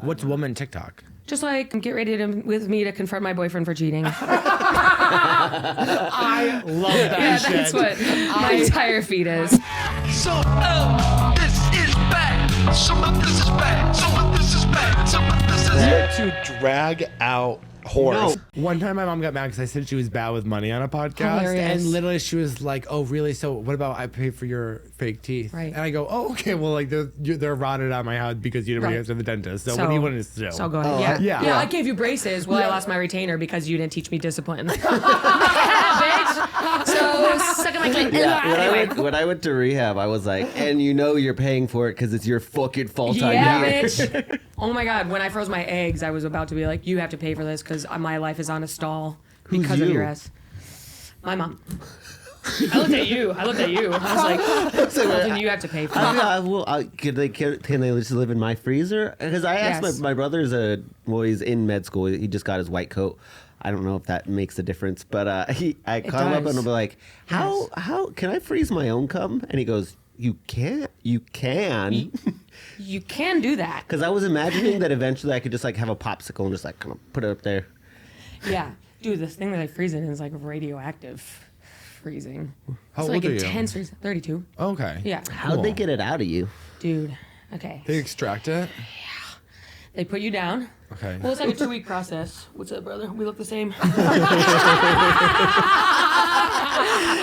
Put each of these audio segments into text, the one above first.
What's woman TikTok? Just like, get ready with me to confront my boyfriend for cheating. I love that shit. That's what my entire feed is. So, this is bad. Some of this is bad. Some of this is bad. Some of this is bad. To drag out horse. One time my mom got mad because I said she was bad with money on a podcast. Hilarious. And literally she was like, oh, really? So what about I pay for your fake teeth? Right. And I go, oh, okay. Well, like they're rotted out my head because you didn't bring it to the dentist. So what do you want us to do? So go ahead. Yeah. I gave you braces. Well, I lost my retainer because you didn't teach me discipline. Bitch. So suck at my clit. Yeah, when I went to rehab, I was like, and you know you're paying for it because it's your fucking fault. Yeah, bitch. Oh my God. When I froze my eggs, I was about to be like, you have to pay for this because my life is on a stall because of your ass. My mom. I looked at you. I was like, Colton, you have to pay for it. Can they just live in my freezer? Because I asked my brother's he's in med school. He just got his white coat. I don't know if that makes a difference, but I called him up and I'll be like, how can I freeze my own cum? And he goes, you can't. You can. You can do that. Because I was imagining that eventually I could just like have a popsicle and just like kind of put it up there. Yeah. Dude, this thing that I freeze it in is like radioactive freezing. How it's old like are you? intense freezing. 32. Okay. Yeah. How'd they get it out of you? Dude. Okay. They extract it? They put you down. Okay. Well, it's like a 2-week process. What's up, brother? We look the same.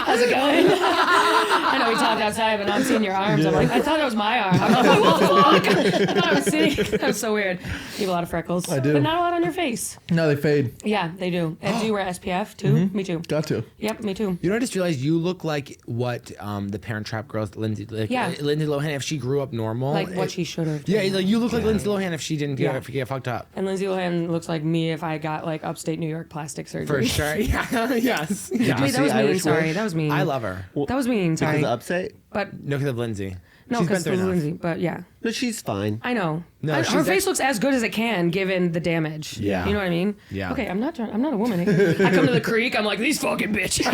How's it going? I know we talked outside, but now I'm seeing your arms. I'm like, I thought that was my arm. I'm like, what the fuck? I thought I was sitting. That was so weird. You have a lot of freckles. I do. But not a lot on your face. No, they fade. Yeah, they do. And do you wear SPF too? Me too. Got to. Yep, me too. You know, I just realized you look like what the Parent Trap girls, Lindsay Lohan, if she grew up normal. Like what she should have. Yeah, like you look like Lindsay Lohan if she didn't get fucked up. And Lindsay Lohan looks like me if I got like upstate New York plastic surgery. For sure. Yeah. Yes. Wait, that was mean. Irish Sorry, Wolf? that was mean. I love her. That was mean. Sorry. Because of upstate? But No, because of Lindsay. no, She's been because through of enough. Lindsay. But yeah, No, she's fine. I know. No, her she's face looks as good as it can given the damage. Yeah. You know what I mean? Yeah. Okay, I'm not a woman. I come to the creek. I'm like, these fucking bitches.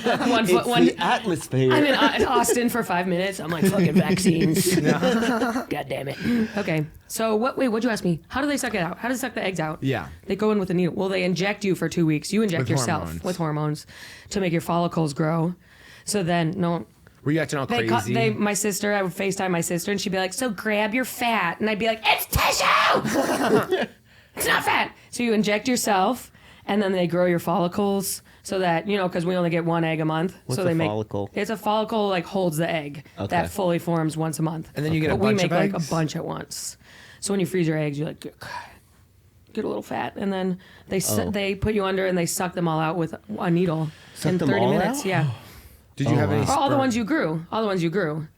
The atmosphere. I'm in Austin for 5 minutes. I'm like, fucking vaccines. God damn it. Okay. So what'd you ask me? How do they suck it out? How do they suck the eggs out? Yeah. They go in with a needle. Well, they inject you for 2 weeks. You inject With yourself hormones. with hormones to make your follicles grow. So then, Were you acting all crazy? my sister, I would FaceTime my sister and she'd be like, so grab your fat. And I'd be like, it's tissue! It's not fat. So you inject yourself and then they grow your follicles so that, because we only get one egg a month. What's so a follicle? It's a follicle like holds the egg that fully forms once a month. And then you get a But we bunch make of like eggs? a bunch at once. So when you freeze your eggs, you like get a little fat, and then they put you under and they suck them all out with a needle in them 30 all minutes. out? Yeah. Did you have any Or all the sperm? ones you grew.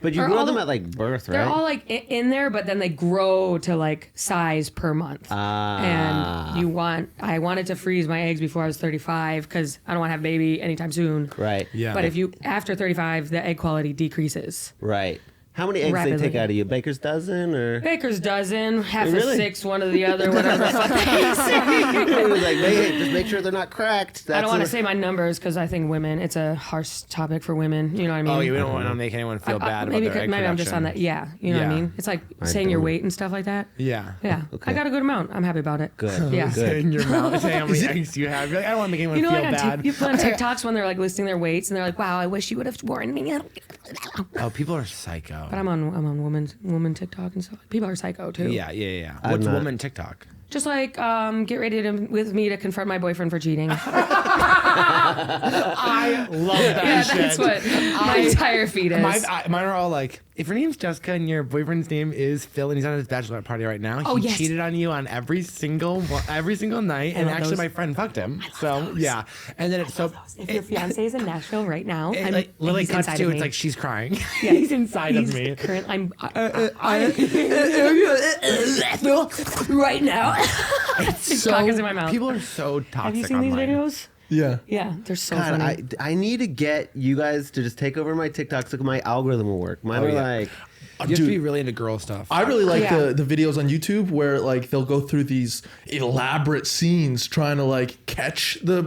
But you Or grow all them the- at like birth, right? They're all like in there, but then they grow to like size per month. And I wanted to freeze my eggs before I was 35 because I don't want to have a baby anytime soon. Right. Yeah. But after 35, the egg quality decreases. Right. How many eggs Rapidly. they take out of you? Baker's dozen or? Baker's dozen, half Really? a six, one of the other, whatever the fuck they say. It was like, just make sure they're not cracked. I don't want to say my numbers because I think it's a harsh topic for women. You know what I mean? Oh, you don't want to make anyone feel bad maybe about their egg maybe I'm just on that. production. Yeah, you know what I Yeah. mean? It's like saying your weight and stuff like that. Yeah. Yeah, Okay. I got a good amount. I'm happy about it. Good. Yeah. Good. In your mouth, say how many eggs you have. You're like, I don't want to make anyone You know, feel like bad. you put on TikToks when they're like listing their weights and they're like, "Wow, I wish you would have warned me." Oh, people are psycho. But I'm on woman TikTok and stuff. People are psycho too. Yeah. What's not. woman TikTok? Just like get ready with me to confront my boyfriend for cheating. I love that Yeah, shit. that's what my entire feed is. Mine are all like, if your name's Jessica and your boyfriend's name is Phil and he's on his bachelorette party right now, Oh, he yes. cheated on you on every single night, and love actually those. my friend fucked him. So yeah, and then it's so. If your fiance is in Nashville right now, It, like, Lily he's cuts inside to of it's me. like she's crying. Yeah, he's inside of me. I'm right now. His cock is in my mouth. People are so toxic. Have you seen these online. videos? Yeah. Yeah, they're so God, funny. I need to get you guys to just take over my TikToks so my algorithm will work. Mine are yeah. like You have to be really into girl stuff. I really like Yeah. the videos on YouTube where like they'll go through these elaborate scenes trying to like catch the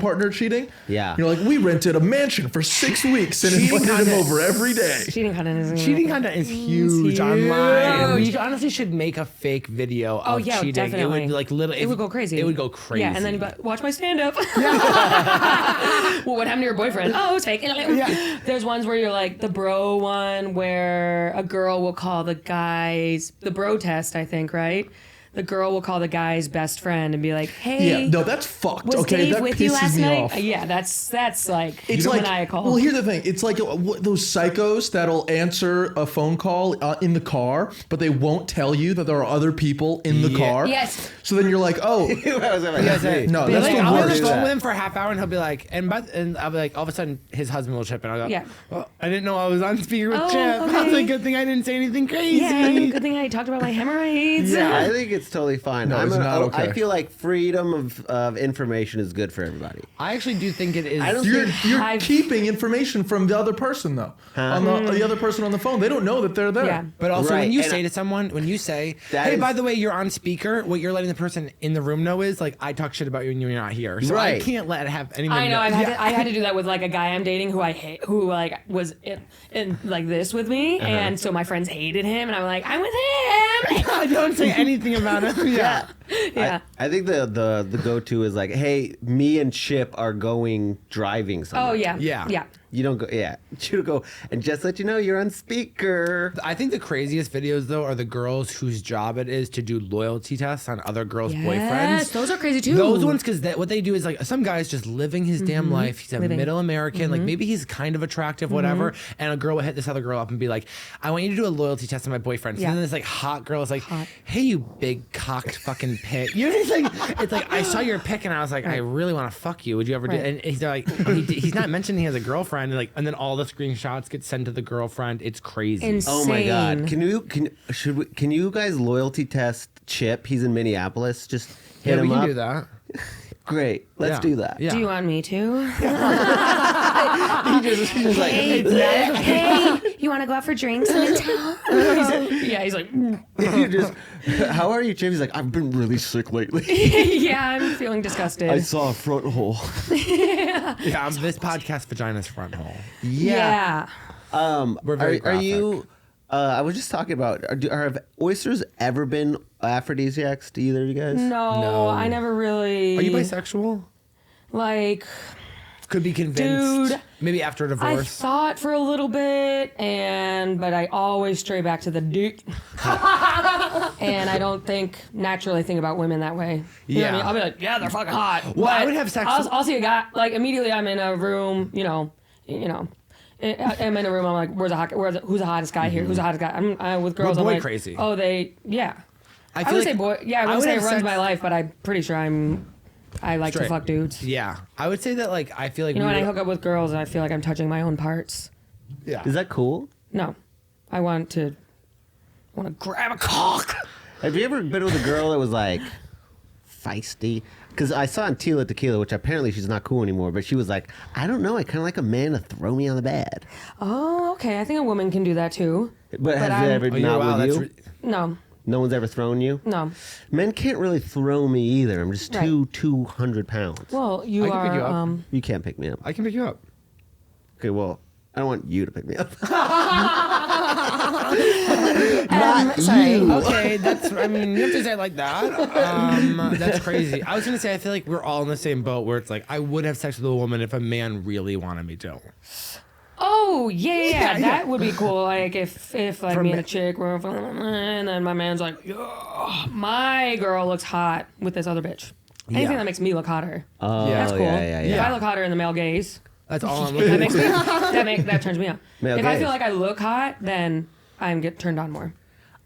partner cheating. Yeah. You're like, we rented a mansion for 6 weeks and Cheating invited him content- over every day. Cheating content is huge online. We honestly should make a fake video of cheating. Definitely. It would like literally. It would go crazy. It would go crazy. Yeah, and then watch my stand-up. Well, what happened to your boyfriend? Oh, it's fake. Yeah. There's ones where you're like the bro one where a girl will call the bro test, I think, right? The girl will call the guy's best friend and be like, "Hey, Yeah, no, that's fucked. was Okay, Dave that with you pisses last me night?" off. Yeah, that's like It's like, maniacal. well, here's the thing. It's like those psychos that'll answer a phone call in the car, but they won't tell you that there are other people in the car. Yes. So then you're like, oh, No, no, Like, that's the I'll be on the worst. phone with him for a half hour, and he'll be like, and I'll be like, all of a sudden, his husband will chip in. I'll go, Yeah. well, I didn't know I was on speaker with Oh, Chip. okay. That's a good thing I didn't say anything crazy. yeah, good thing I talked about my hemorrhoids. Yeah, I think it's totally fine. No, it's not okay. I feel like freedom of information is good for everybody. I actually do think it is. I don't You're I've- keeping information from the other person though. On the other person on the phone, they don't know that they're there. Yeah. But also, Right, when you and say to someone, hey, That by is- the way, you're on speaker, what you're letting the person in the room know is, like, I talk shit about you and you're not here. So I Right. can't let it have anyone I know. know. I had to do that with like a guy I'm dating who I hate, who like was in like this with me, and so my friends hated him, and I'm like, I'm with him. I don't say anything about it. Yeah. Yeah. I think the go-to is like, hey, me and Chip are driving somewhere. Oh yeah. Yeah. Yeah. You don't go, yeah. You go, and just let you know you're on speaker. I think the craziest videos, though, are the girls whose job it is to do loyalty tests on other girls' Yes, boyfriends. those are crazy too. Those ones, because what they do is like some guy's just living his damn life. He's a Living. middle American, like maybe he's kind of attractive, whatever. And a girl will hit this other girl up and be like, "I want you to do a loyalty test on my boyfriend." So Yeah. then this like hot girl is like, Hot. "Hey, you big cocked fucking pig." You know, it's like I saw your pic and I was like, I really want to fuck you. Would you ever do? Right. And he's like, he's not mentioning he has a girlfriend, and then all the screenshots get sent to the girlfriend. It's crazy. Insane. Oh my God! Can you guys loyalty test Chip? He's in Minneapolis. Just hit Yeah, we him can up. do that. Great. Let's Yeah. do that. Yeah. Do you want me to? He's just like, Hey, you want to go out for drinks in town? He's like, you just, how are you, Chip? He's like, I've been really sick lately. yeah, I'm feeling disgusted. I saw a front hole. Yeah, this podcast vagina's front hole. yeah. We're very Are you? I was just talking about. Have oysters ever been aphrodisiacs to either of you guys? No, I never really. Are you bisexual? Like, Could be convinced. Dude, Maybe after a I divorce. thought for a little bit, but I always stray back to the dick. And I don't naturally think about women that way. You know what I Yeah. mean? I'll be like, yeah, they're fucking hot. Well, I But would have sex- I'll see a guy, like immediately I'm in a room, I'm in a room. I'm like, who's the hottest guy here? Who's the hottest guy? I'm with girls. We're I'm boy like, crazy. Oh, yeah. I feel would like- say boy. Yeah, I I wouldn't would say it have runs sex- my life, but I'm pretty sure I like to Straight. fuck dudes. Yeah, I would say that. Like, I feel like You know, when I hook up with girls, I feel like I'm touching my own parts. Yeah. Is that cool? No, I want to grab a cock. Have you ever been with a girl that was like feisty? Because I saw in Tila Tequila, which apparently she's not cool anymore, but she was like, I don't know, I kind of like a man to throw me on the bed. Oh, okay. I think a woman can do that too. But has I'm- it ever Oh, not wow, with that's you? No, No one's ever thrown you? no. Men can't really throw me either. I'm just Right. 200 pounds. Well, you I can are. pick you up. You can't pick me up. I can pick you up. Okay, well, I don't want you to pick me up. Sorry. Okay, that's. I mean, you have to say it like that. That's crazy. I was gonna say, I feel like we're all in the same boat where it's like I would have sex with a woman if a man really wanted me to. Oh yeah. Yeah. That would be cool. Like if like For me me- and a chick were, and then my man's like, "Yeah, my girl looks hot with this other bitch. Anything Yeah. that makes me look hotter. Oh, That's cool. yeah. If I look hotter in the male gaze, That's all I'm that looking makes for. me, that turns me on. Male if I gaze. feel like I look hot, then I get turned on more.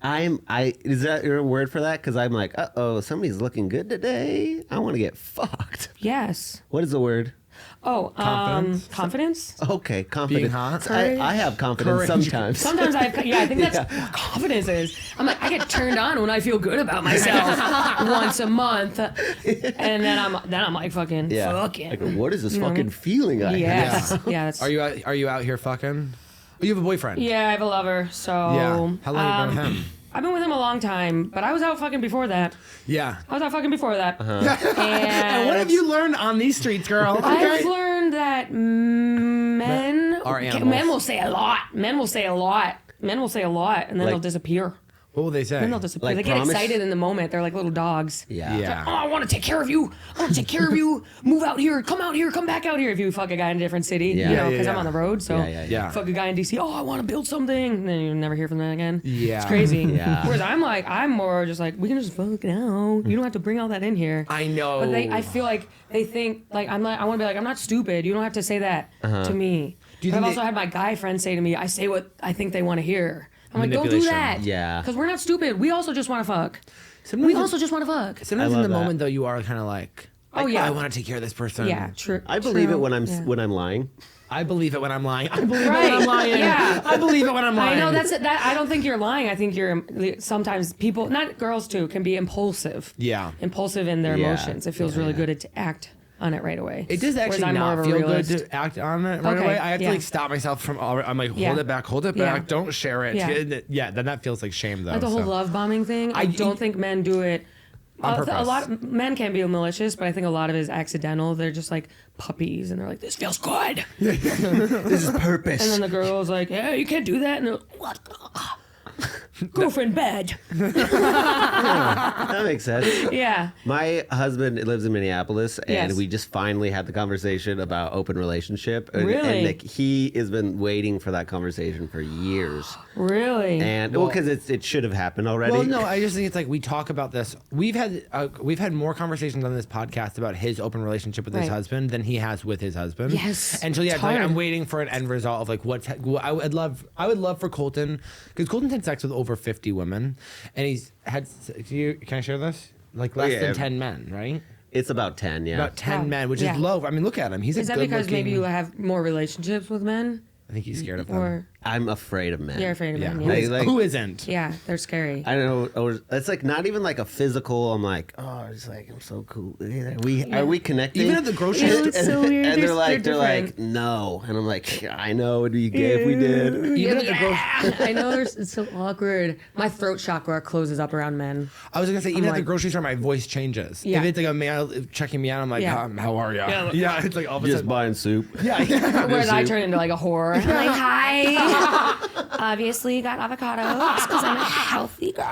Is that your word for that? Because I'm like, somebody's looking good today. I want to get fucked. Yes. What is the word? Oh, Confidence? confidence. Okay, confidence. Being hot? I have confidence Courage. sometimes. Sometimes I think that's what confidence is. I'm like, I get turned on when I feel good about myself once a month, and then I'm like fucking Yeah. fucking. Like, what is this You know what I fucking mean? feeling I have? Yes. Yeah. That's, Are you out here fucking? Oh, you have a boyfriend? Yeah, I have a lover. So Yeah. How long have you been with him? I've been with him a long time, but I was out fucking before that. Yeah. I was out fucking before that. And what have you learned on these streets, girl? I've learned that men are animals. Men will say a lot. Men will say a lot. Men will say a lot, and then Like- they'll disappear. What will they say? Then they'll disappear. Like They get promise? excited in the moment. They're like little dogs. Yeah. Yeah. Oh, I want to take care of you. I want to take care of you. Move out here. Come out here. Come back out here. If you fuck a guy in a different city, Yeah. you know, Yeah, because yeah, I'm yeah. on the road. So Yeah. fuck a guy in DC. Oh, I want to build something. And then you never hear from them again. Yeah. It's crazy. Yeah. Whereas I'm more just like, we can just fuck it out. You don't have to bring all that in here. I know. But I feel like they think like I want to be like, I'm not stupid. You don't have to say that to me. you But I've think also had my guy friends say to me, I say what I think they want to hear. I'm like, don't do Manipulation. that. Yeah. Because we're not stupid. We also just want to fuck. Sometimes We also just want to fuck. Sometimes I in the love that. moment, though, you are kind of like, Oh, yeah. I want to take care of this person. Yeah, true. I believe true. it when Yeah. I'm lying. I believe it when I'm lying. I believe it Right. when I'm lying. Yeah. I believe it when I'm lying. I know that. I don't think you're lying. I think you're sometimes people, not girls too, can be impulsive. Yeah. Impulsive in their Yeah. emotions. It feels really good to act on it right away. It does Whereas actually I'm more not of a feel realist. good to act on it right Okay, away. I have to yeah. like stop myself from all. I'm like, hold Yeah. it back, Yeah. don't share it. Yeah. Then that feels like shame though. Like the whole so. love bombing thing. I don't think men do it. On A purpose. lot of men can be malicious, but I think a lot of it is accidental. They're just like puppies, and they're like, "This feels good," This is purpose. and then the girl's like, "Yeah, you can't do that," and they're like, "What? Girlfriend bad." That makes sense. Yeah. My husband lives in Minneapolis, and Yes. we just finally had the conversation about open relationship. And, Really? and like, he has been waiting for that conversation for years. Really? And because it should have happened already. Well, no, I just think it's like we talk about this. We've had more conversations on this podcast about his open relationship with his Right. husband than he has with his husband. Yes, and so yeah, it's like, I'm hard. waiting for an end result of like I would love for Colton, because Colton's had sex with over 50 women, and he's had. Can I share this? Like less Yeah. than 10 men, right? It's about 10, yeah. About 10 Wow. men, which Yeah. is low. I mean, look at him. He's Is a that good because maybe you looking. have more relationships with men, I think he's scared of them. or I'm afraid of men. you're afraid of Yeah. men? Who, Yeah. is, Like- who isn't? Yeah, they're scary. I don't know. Or it's like not even like a physical. I'm like, oh, it's like I'm so cool. Are we connecting? Even at the grocery Yeah, store. it's so weird. And they're They're like different. no, and I'm like, I know. It'd be gay if we did. Even at the grocery. I know it's so awkward. My throat chakra closes up around men. I was gonna say, even at the like- grocery store, my voice changes. Yeah. If it's like a man checking me out, I'm like, Yeah. how are you? Yeah, it's like all of a Just sudden. buying soup. Yeah, Whereas I turn into like a whore. I'm like, hi. Obviously, got avocados because I'm a healthy girl.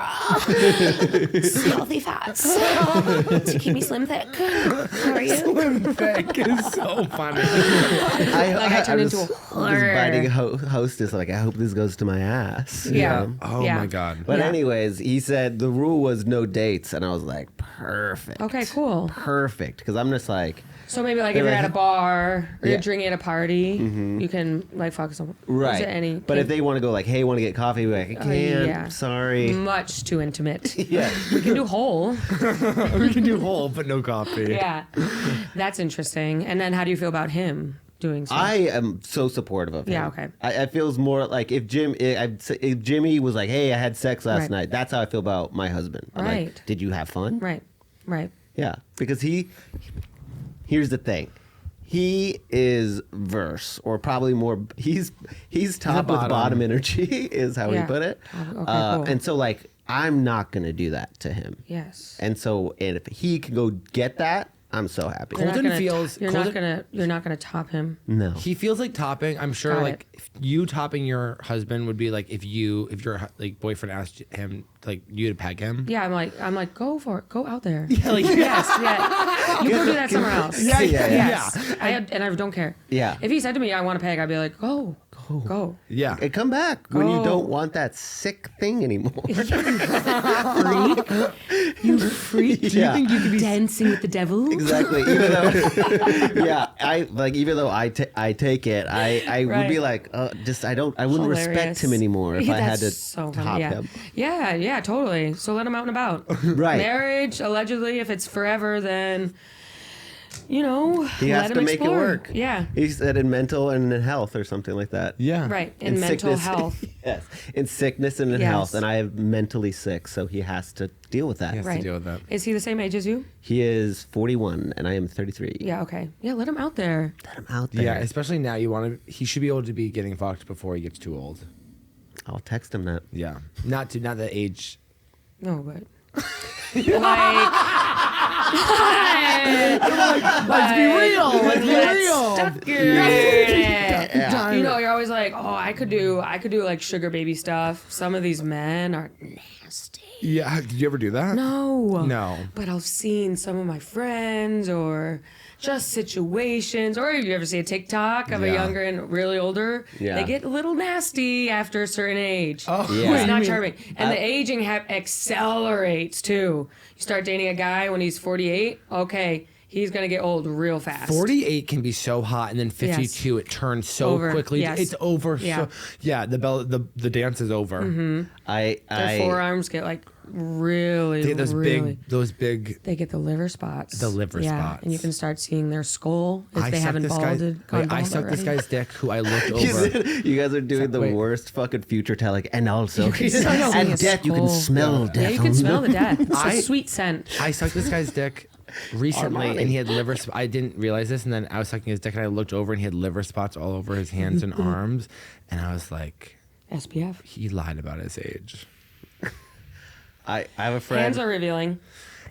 Healthy fats to keep me slim thick. How are you? Slim thick is so funny. I turned into a was whore. biting hostess. Like, I hope this goes to my ass. you Yeah. know? Oh Yeah. my god. But Yeah. anyways, he said the rule was no dates, and I was like, perfect. Okay, cool. Perfect, because I'm just like, So maybe like They're if you're like- at a bar or Yeah. you're drinking at a party, you can like fuck someone. right. Is there any? But if they want to go like, hey, want to get coffee? We're like, I can't. yeah. Sorry. much too intimate. Yeah. We can do whole. We can do whole, but no coffee. Yeah, that's interesting. And then how do you feel about him doing so? I am so supportive of him. Yeah, okay. I feels more like if Jimmy was like, hey, I had sex last Right. night. That's how I feel about my husband. I'm Right. like, did you have fun? Right. Yeah, because here's the thing. He is verse, or probably more. He's top with bottom. bottom energy, is how Yeah. he put it. Okay, cool. And so, like, I'm not gonna do that to him. Yes. And so, and if he can go get that, I'm so happy. You're not Colton gonna- feels- You're Colton- not gonna top him. No. He feels like topping. I'm sure, Got like if you topping your husband would be like if your like boyfriend asked him like you to peg him. Yeah, I'm like, go for it. Go out there. Yeah, like Yes. Yeah. You go do that somewhere else. Yeah, yeah, yeah. Yes. I don't care. Yeah. If he said to me, I want to peg, I'd be like, go. Yeah. And come back when you Go. don't want that sick thing anymore. You freak. Do you think you could be Dancing with the devil. Exactly. Even though, yeah, even though I take it, I would be Right. like, I wouldn't respect Hilarious. him anymore if I had to That's so funny. top yeah. him. Yeah, totally. So let him out and about. Right. Marriage, allegedly, if it's forever, then you know, He has let to him make explore. it work. Yeah. He said in mental and in health or something like that. Yeah. Right. In mental sickness. health. Yes. In sickness and in Yes. health. And I am mentally sick, so he has to deal with that. He has Right. to deal with that. Is he the same age as you? He is 41 and I am 33. Yeah. Okay. Yeah. Let him out there. Let him out there. Yeah, especially now he should be able to be getting fucked before he gets too old. I'll text him that. Yeah. Not the age. No, but Let's be real. Let's be real. stuck in it. You know, you're always like, oh, I could do like sugar baby stuff. Some of these men are nasty. Yeah. Did you ever do that? No. No. But I've seen some of my friends or just situations, or you ever see a TikTok of a Yeah. younger and really older? Yeah. They get a little nasty after a certain age. Oh, Yeah. It's not charming. And the aging accelerates too. You start dating a guy when he's 48, okay, he's going to get old real fast. 48 can be so hot, and then 52 it turns so Over. quickly. Yes. It's over. Yeah. So yeah, the dance is over. Their forearms get like really, They get those big. They get the liver spots. The liver spots. And you can start seeing their skull if I they sucked haven't this guy's. gone I bald sucked this already. guy's dick, who I looked over. You guys are doing the Wait. worst fucking future tele. And also, can smell at his death, you can skull. smell death. Yeah, you can smell the death. It's I- a sweet scent. I sucked this guy's dick recently, Armani. and he had liver. I didn't realize this, and then I was sucking his dick, and I looked over, and he had liver spots all over his hands and arms, and I was like, SPF. he lied about his age. I have a friend. Hands are revealing.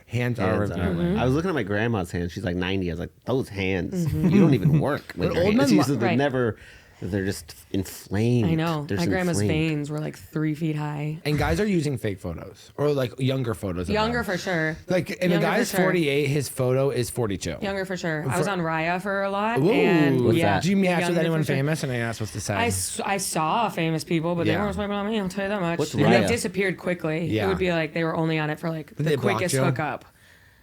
Hands are Hands are- revealing. I was looking at my grandma's hands. She's like 90. I was like, those hands. You don't even work. With your old hands. men They're Right. never. They're just inflamed. I know. They're My just grandma's inflamed. veins were like 3 feet high. And guys are using fake photos, or like younger photos. of Younger them. for sure. Like, and Younger the guy's for sure. 48, his photo is 42. Younger for sure. I was on Raya for a lot. Ooh. And What's yeah. that? Do you match with Younger anyone for sure. famous? And I'm not supposed to say. I saw famous people, but they Yeah. weren't swiping on me. I'll tell you that much. What's and Raya? they disappeared quickly. Yeah. It would be like they were only on it for like Did the they block quickest you? hookup.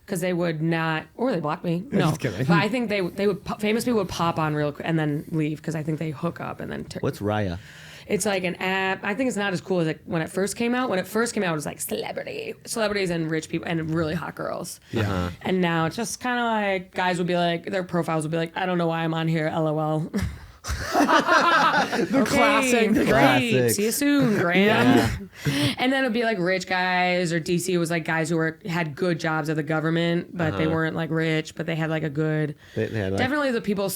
Because they would not, or they blocked me. No, Just kidding. but I think they would. Famous people would pop on real quick and then leave because I think they hook up and then. What's Raya? It's like an app. I think it's not as cool as when it first came out. When it first came out, it was like celebrities and rich people and really hot girls. Yeah. And now it's just kind of like guys would be like, their profiles would be like, I don't know why I'm on here, LOL. The classic. Great. Classics. See you soon, Graham. And then it'd be like rich guys, or DC was like guys who had good jobs at the government, but they weren't like rich, but they had like a good. They had, like- Definitely the people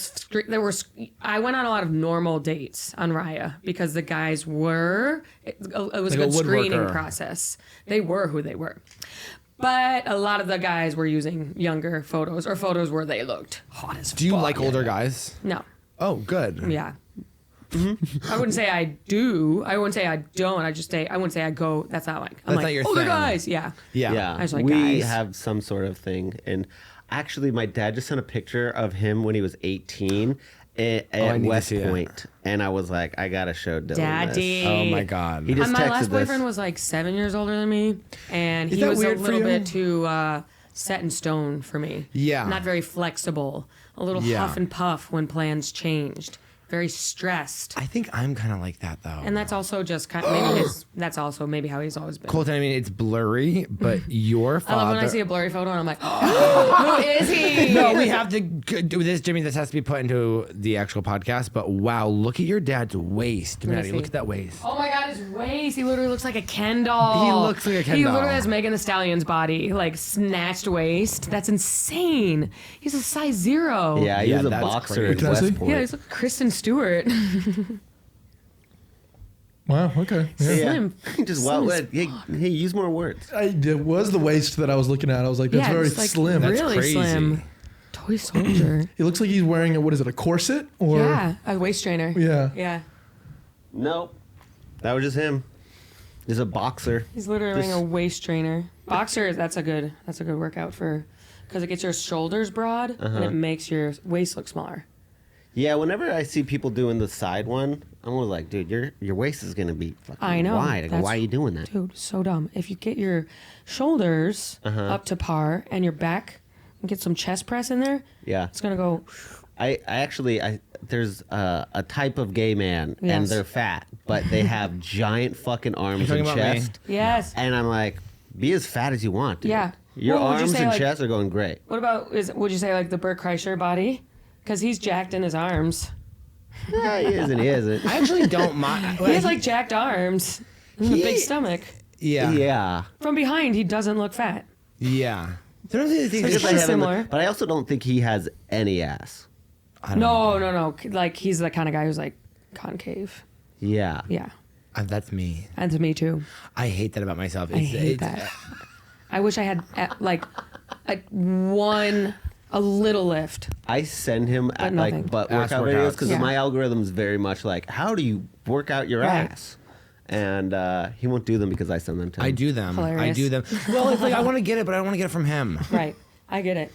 there were. I went on a lot of normal dates on Raya because the guys were. It was Like a a good screening woodworker. process. They were who they were. But a lot of the guys were using younger photos or photos where they looked hot as fuck. Do you like older guys? No. Oh, good. Yeah. I wouldn't say I do. I wouldn't say I don't. I wouldn't say I go. That's not like. I'm That's like not your older thing. guys. Yeah. Yeah. Yeah, I just like we guys. have some sort of thing. And actually, my dad just sent a picture of him when he was 18 at I need to West see it. Point, and I was like, I gotta show Dylan Daddy. this. Oh my God. He just My texted last boyfriend this. was like 7 years older than me, and Is he that was a weird for little you? bit too set in stone for me. Yeah. Not very flexible. A little Yeah. huff and puff when plans changed. Very stressed. I think I'm kind of like that though. And that's also just kind of maybe that's also maybe how he's always been. Colton, I mean, it's blurry, but your I father. love when I see a blurry photo and I'm like, who is he? No, we have to do this, Jimmy. This has to be put into the actual podcast. But wow, look at your dad's waist, Maddie. see. Look at that waist. Oh my God, his waist. He literally looks like a Ken doll. He looks like a Ken He doll. literally has Megan Thee Stallion's body, like snatched waist. That's insane. He's a size 0. Yeah, he Yeah, was a that's boxer crazy. at Can I see? West Point. Yeah, he's like Kristen Stewart. Wow. Okay. Yeah. Yeah. Slim. Just Slim well, as hey, use more words. It was the waist that I was looking at. I was like, that's Yeah, very it's like slim. really crazy. slim. Toy soldier. He looks like he's wearing a, what is it, a corset? Or Yeah, a waist trainer. Yeah. Yeah. Nope, that was just him. He's a boxer. He's literally wearing Just- a waist trainer. Boxer, that's a good workout for, because it gets your shoulders broad and it makes your waist look smaller. Yeah, whenever I see people doing the side one, I'm always like, dude, your waist is gonna be fucking I know. wide. I go, That's- why are you doing that? Dude, so dumb. If you get your shoulders up to par and your back and get some chest press in there, Yeah, it's gonna go. I actually there's a type of gay man and Yes. they're fat, but they have giant fucking arms talking and about me? chest. Yes. And I'm like, Be as fat as you want. Dude. Yeah. Your Well, would you arms say, and like- chest are going great. What about would you say like the Bert Kreischer body? Because he's jacked in his arms. Yeah, he is and he isn't. I actually don't mind. He has like jacked arms and a big stomach. Yeah. Yeah. From behind, he doesn't look fat. Yeah. Sometimes I think It's it's I just have him- similar. but I also don't think he has any ass. No. Like he's the kind of guy who's like concave. Yeah. Yeah. That's me. And to me too. I hate that about myself. I hate that. I wish I had like a little lift. I send him at nothing. like butt Ass workout workouts. videos because Yeah. my algorithm is very much like, how do you work out your Right. ass? And he won't do them because I send them to him. I do them. I Hilarious. do them. Well, it's like I want to get it, but I don't want to get it from him. Right. I get it.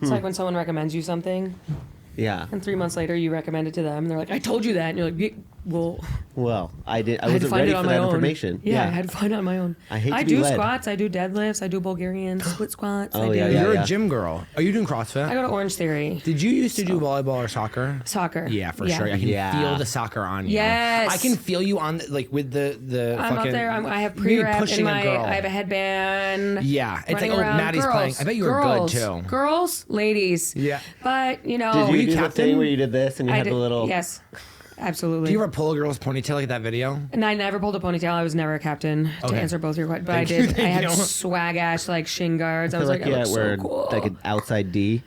It's like when someone recommends you something Yeah. and 3 months later you recommend it to them and they're like, I told you that. And you're like, well, Well, I did. I I had to wasn't find ready it for on that my own. information. Yeah, I had to find it on my own. I hate to be do led. squats, I do deadlifts, I do Bulgarian split squats. Oh, I do. yeah, You're yeah. a gym girl. Are you doing CrossFit? I go to Orange Theory. Did you used to do volleyball or soccer? Soccer. Yeah, for sure. I can Yeah. feel the soccer on you. Yes. I can feel you on like with the I'm fucking. up there. I have maybe pre-rep in pushing a my. girl. I have a headband. Yeah, it's running like, oh, around. Maddie's girls, playing. I bet you were girls, good too. Girls, ladies. Yeah. But you know, Did you you do the captain? thing where you did this and you I had did, the little? Yes, absolutely. Do you ever pull a girl's ponytail like that video? And I never pulled a ponytail. I was never a captain to Okay. answer both your questions. But Thank I you, did. I thank had you. swag ass like shin guards. I I was feel like, like I look we're so cool. like an outside D.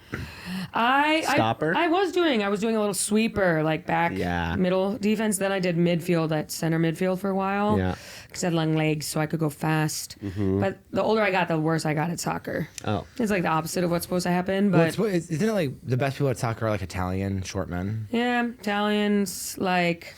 Stopper? I was doing a little sweeper, like back Yeah. middle defense. Then I did midfield at center midfield for a while. Yeah. Because I had long legs, so I could go fast. But the older I got, the worse I got at soccer. Oh. It's like the opposite of what's supposed to happen. Well, But isn't it like the best people at soccer are like Italian short men? yeah, Italians, like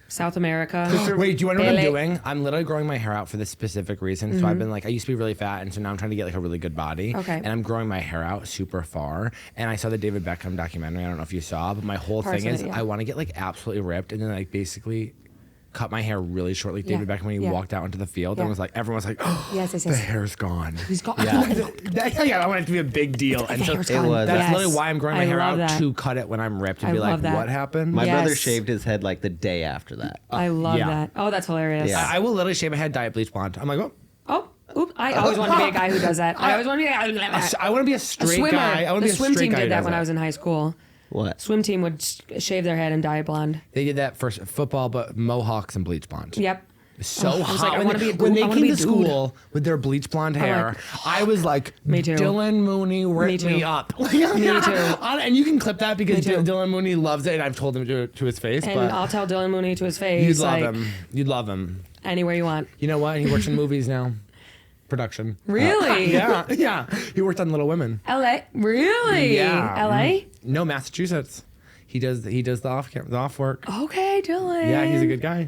South America. Wait, do you want to know what I'm Pele. doing? I'm literally growing my hair out for this specific reason. So I've been like, I used to be really fat, and so now I'm trying to get like a really good body. Okay. And I'm growing my hair out super far. And I saw the David Beckham documentary. I don't know if you saw, but my whole Parts thing of is it, yeah. I want to get like absolutely ripped, and then like basically cut my hair really short, like Yeah, David Beckham when he yeah. walked out into the field Yeah. and was like, everyone's like, oh, Yes. the hair's gone. He's gone. Yeah, I want it to be a big deal. And so hair's It gone. was. that's Yes. literally why I'm growing my I hair love out that. to cut it when I'm ripped and I be like, love that. what happened? My brother Yes. shaved his head like the day after that. I love Yeah. that. Oh, that's hilarious. Yeah. I will literally shave my head, dye it bleach blonde. I'm like, oh. Oh, oops. I always wanted to be a guy who does that. I always want to be I want to be a a straight swimmer. guy. I want to The be a swim straight team guy who did that does when it. I was in high school. What? Swim team would shave their head and dye it blonde. They did that for football, but mohawks and bleach blonde. Yep. So I was hot. like, I when wanna they, be a dude. when they I wanna came be a to dude. school with their bleach blonde hair, I was like, Me too. Dylan Mooney ripped Me me too. up. Me too. And you can clip that because Me too. Dylan Mooney loves it, and I've told him to his face. And but I'll tell Dylan Mooney to his face. you'd love like, him. You'd love him. Anywhere you want. You know what? He works in movies now. Production. Really? Yeah. He worked on Little Women. L.A. Really? Yeah. L.A. No, Massachusetts. He does the off work. Okay, Dylan. Yeah, he's a good guy.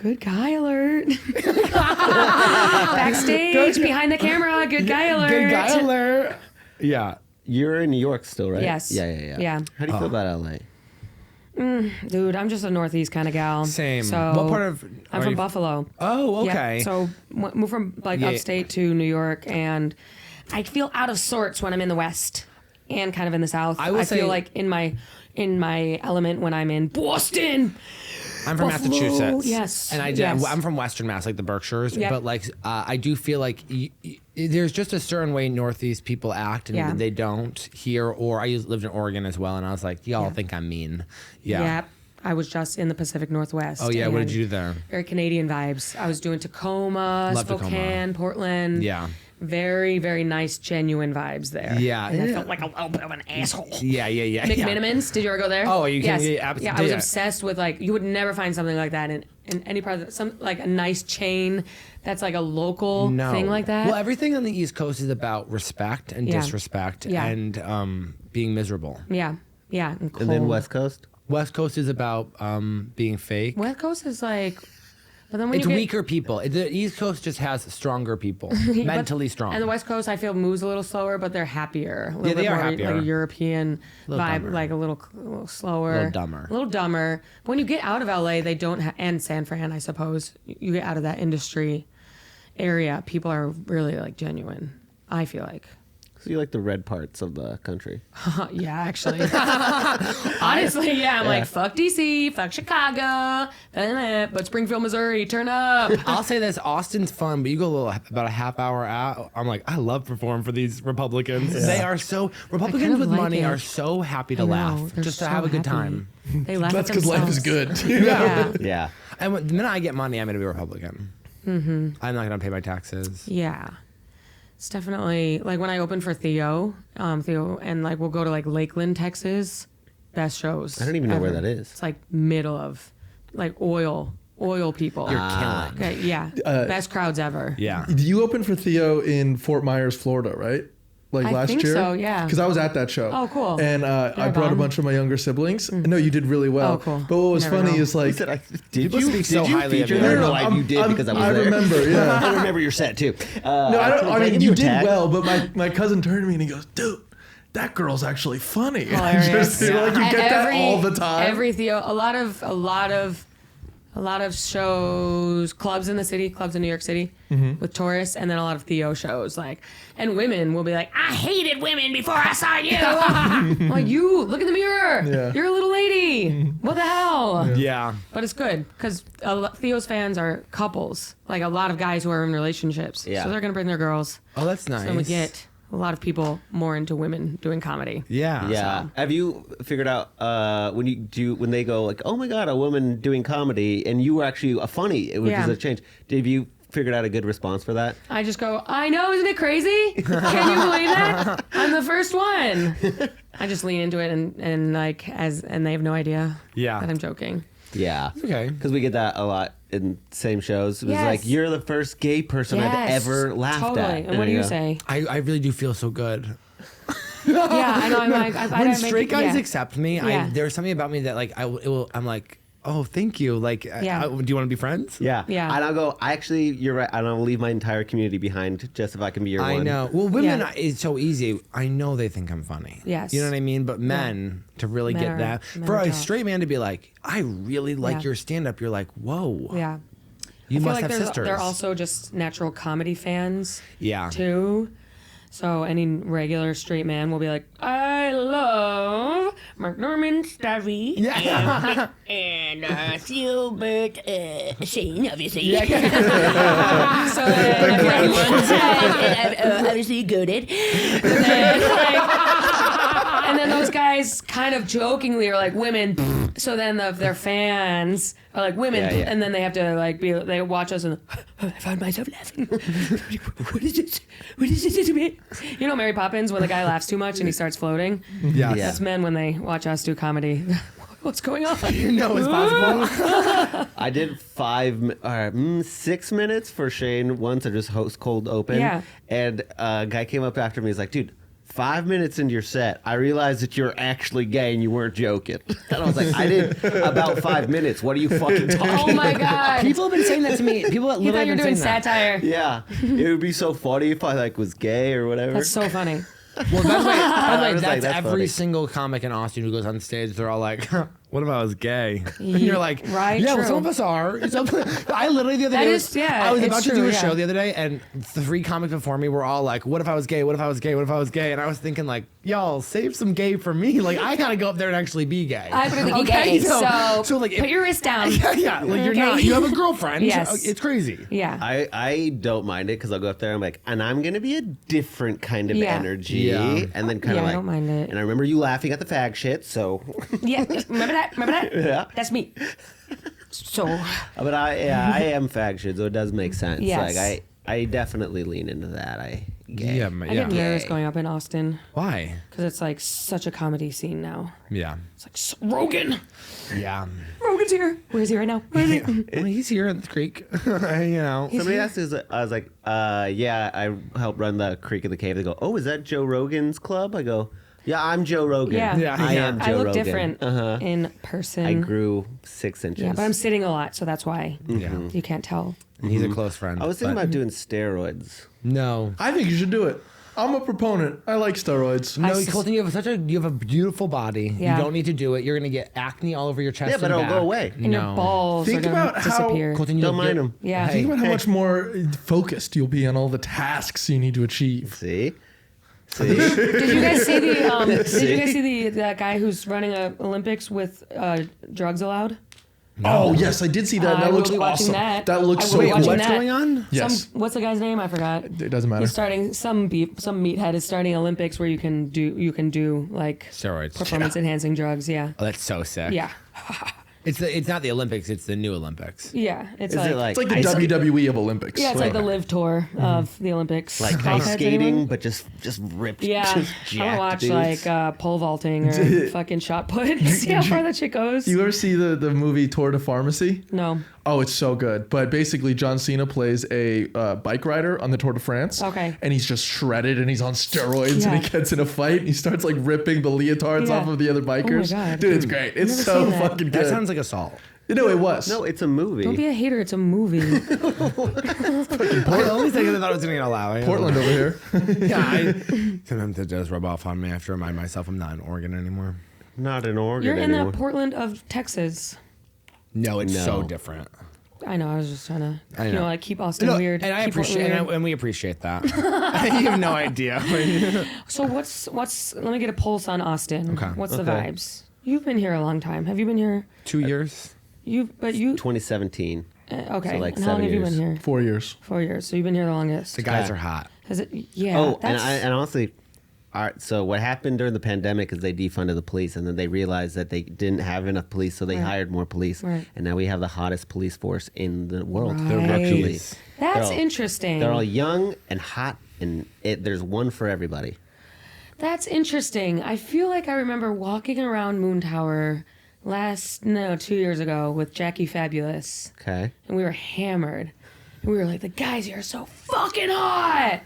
Good guy alert. Backstage, behind the camera, good guy alert. Good guy alert. Yeah. You're in New York still, right? Yes. Yeah. Yeah. How do you feel about LA? Dude, I'm just a Northeast kind of gal. Same. So What part of? I'm are from you- Buffalo. Oh, Yeah, okay. so moved from like Yeah. upstate to New York, and I feel out of sorts when I'm in the West and kind of in the South. I will say- feel like in my element when I'm in Boston. I'm from Buffalo, Massachusetts. yes, And yes. I'm from Western Mass, like the Berkshires. Yep. But like, I do feel like there's just a certain way Northeast people act, and Yeah. they don't here. Or lived in Oregon as well, and I was like, y'all Yeah. think I'm mean. Yeah. Yep. I was just in the Pacific Northwest. Oh yeah. What did and you do there? Very Canadian vibes. I was doing Tacoma, Love Tacoma. Spokane, Portland. Yeah. Very, very nice, genuine vibes there. Yeah. And I Yeah. felt like a little bit of an asshole. Yeah. McMinimans, did you ever go there? Oh, you can- yes. yeah, Yeah, I was yeah. obsessed with like you would never find something like that in any part of some like a nice chain that's like a local thing like that. Well, everything on the East Coast is about respect and Yeah. disrespect Yeah. and being miserable. yeah, and And then cold. West Coast? West Coast is about being fake. West Coast is like, but then when It's you get, weaker people. The East Coast just has stronger people, mentally strong. And the West Coast, I feel moves a little slower, but they're happier. A little Yeah, they bit are more happier. like a European Little vibe, dumber. like a little slower, A little dumber. A little dumber. But when you get out of LA, they don't, and San Fran, I suppose, you get out of that industry area. People are really like genuine. I feel like. So you like the red parts of the country. Yeah, actually. Honestly, yeah. I'm like, fuck DC, fuck Chicago, but Springfield, Missouri, turn up. I'll say this: Austin's fun, but you go about a half hour out. I'm like, I love performing for these Republicans. Yeah. They are so Republicans with like money it. are so happy to I know, laugh, they're just to so have a good happy. time. They laugh That's at because life is themselves. good. Yeah. Yeah. And the minute I get money, I'm gonna be a Republican. I'm not gonna pay my taxes. Yeah. It's definitely like when I opened for Theo, and like we'll go to like Lakeland, Texas. Best shows. I don't even know where ever. that is. It's like middle of like oil people. You're killing. Okay, yeah. Best crowds ever. Yeah. You opened for Theo in Fort Myers, Florida, right? Like I last think year? so, yeah. Because I was at that show. Oh, cool. And I brought a gone? bunch of my younger siblings. No, you did really well. Oh, cool. But what was Never funny know. is like, Did People you speak so did you highly of feature you. there? No, No, I'm- you did because I was I there. remember, yeah. I remember your set too. No, I mean, give you a did tag? well, but my cousin turned to me and he goes, dude, that girl's actually funny. Hilarious. Just, like, you And get that all the time. Every Theo, a lot of shows, clubs in the city, clubs in New York City with tourists, and then a lot of Theo shows. Like, and women will be like, I hated women before I saw you. I'm like, you look in the mirror. Yeah. You're a little lady. What the hell? Yeah. But it's good because Theo's fans are couples. Like a lot of guys who are in relationships. Yeah. So they're gonna bring their girls. Oh, that's nice. So we get a lot of people more into women doing comedy. Yeah. Yeah. Have you figured out when they go like, oh my god, a woman doing comedy, and you were actually a funny, which Yeah. is a change. Have you figured out a good response for that? I just go, I know, isn't it crazy? Can you believe that? I'm the first one. I just lean into it and they have no idea Yeah. that I'm joking. Yeah. Okay. Because we get that a lot in same shows. It was Yes. like, you're the first gay person I've ever laughed totally. at. And what do you I go, say? I really do feel so good. Yeah, I know. I'm like, When straight guys yeah. accept me, Yeah. there's something about me that like I'm like, oh, thank you. Like, Yeah. do you want to be friends? Yeah. Yeah. And I'll go, you're right. I don't leave my entire community behind just if I can be your I one. know. Well, women, Yeah. it's so easy. I know they think I'm funny. Yes. You know what I mean? But men, to really Men get are- that, men for are a tough. straight man to be like, I really like Yeah. your stand up, you're like, whoa. Yeah. You I feel must like have sisters. they're also just natural comedy fans Yeah. too. So any regular straight man will be like, I love Mark Norman, Stavy, Yeah. and Gilbert Shane, obviously. So obviously goaded. And then those guys kind of jokingly are like women. So then their fans are like women, Yeah, yeah. and then they have to like they watch us and I found myself laughing. What is this? What is this? You know Mary Poppins when the guy laughs too much and he starts floating. Yes. Yeah. That's men when they watch us do comedy. What's going on? You know it's possible. I did 6 minutes for Shane once. I just host cold open. Yeah. And a guy came up after me. He's like, dude, 5 minutes into your set, I realized that you're actually gay and you weren't joking. And I was like, I did about 5 minutes. What are you fucking talking Oh my about? god! People have been saying that to me. People that You literally thought you were have been doing saying that. satire. Yeah. It would be so funny if I like was gay or whatever. That's so funny. Well, by the way, I was like, that's that's every funny. single comic in Austin who goes on stage. They're all like, "What if I was gay?" And you're like, Right, Yeah, well, true. some of us are. I literally the other That day, is- yeah, I was it's about to true, do a yeah. show the other day, and the 3 comics before me were all like, "What if I was gay? What if I was gay? What if I was gay?" And I was thinking like, "Y'all save some gay for me. Like, I gotta go up there and actually be gay." I would be Okay, gay. so like, put your wrist down. yeah, like you're Okay. not. You have a girlfriend. Yes. It's crazy. Yeah. I don't mind it because I'll go up there and I'm like, and I'm going to be a different kind of Yeah. energy. Yeah. And then kind of Yeah, I like, don't mind it. And I remember you laughing at the fag shit, so. Yeah. Remember that? Remember that? Yeah. That's me. So But I am fag shit, so it does make sense. Yes. Like I definitely lean into that. I Yeah. get nervous going up in Austin Why? because it's like such a comedy scene now. Yeah. It's like Rogan. Yeah. Rogan's here. Where is he right now? Where is he? Well, he's here at the creek. You know. Somebody asked us, I was like, yeah, I help run the Creek in the Cave. They go, oh, is that Joe Rogan's club? I go, yeah, I'm Joe Rogan. Yeah. Yeah. I am Joe I look Rogan. different in person. I grew 6 inches. Yeah, but I'm sitting a lot, so that's why Yeah. you can't tell. He's a close friend. I was thinking but- about doing steroids. No. I think you should do it. I'm a proponent. I like steroids. No, s- Colton, you have a beautiful body. Yeah. You don't need to do it. You're gonna get acne all over your chest. Yeah, but and it'll go back. away. And your balls Think are about gonna how- disappear. Colton, you Don't mind him. Yeah. Think about how much more focused you'll be on all the tasks you need to achieve. See? See? Did you guys see that guy who's running a Olympics with drugs allowed? Oh yes, I did see that. I That will looks be watching awesome. that. That looks I so will be cool. watching What's that. going on? Yes. What's the guy's name? I forgot. It doesn't matter. He's starting some meathead is starting Olympics where you can do like Steroids. performance enhancing drugs. Yeah. Oh, that's so sick. Yeah. It's not the Olympics. It's the new Olympics. Yeah. It's Is like, it like It's like the ice WWE of Olympics. yeah, it's like the live tour of the Olympics. like Golf ice heads, skating, anyone? but just ripped. Yeah, just I jacked want to dudes. watch like pole vaulting or fucking shot put. See how far that shit goes. You ever see the movie Tour de Pharmacy? No. Oh, it's so good. But basically, John Cena plays a bike rider on the Tour de France. Okay. And he's just shredded and he's on steroids Yeah. and he gets in a fight and he starts like ripping the leotards Yeah. off of the other bikers. God. Dude, it's great. It's never so seen that. fucking That good. sounds like assault. No, it was. No, it's a movie. Don't be a hater. It's a movie. The only second I thought I was going to allow it. Portland over here. Yeah, sometimes it does rub off on me. I have to remind myself I'm not in Oregon anymore. Not in Oregon You're in anymore. the Portland of Texas. No, it's No. so different. I know. I was just trying to, I know. like keep Austin No, weird. and I keep Portland appreciate weird. and we appreciate that. You have no idea. So what's? Let me get a pulse on Austin. Okay. What's the Okay. vibes? You've been here a long time. Have you been here? 2 years. You 2017. okay. So, like, and how long 7 have you been years. here? 4 years. 4 years. So you've been here the longest. The guys Yeah. are hot. Has it? Yeah. Oh, that's, and honestly, all right, so what happened during the pandemic is they defunded the police, and then they realized that they didn't have enough police, so they Right. hired more police, Right. and now we have the hottest police force in the world. Right. They're actually That's they're all- interesting. They're all young and hot, and there's one for everybody. That's interesting. I feel like I remember walking around Moon Tower 2 years ago with Jackie Fabulous, Okay. and we were hammered. And we were like, the guys here are so fucking hot.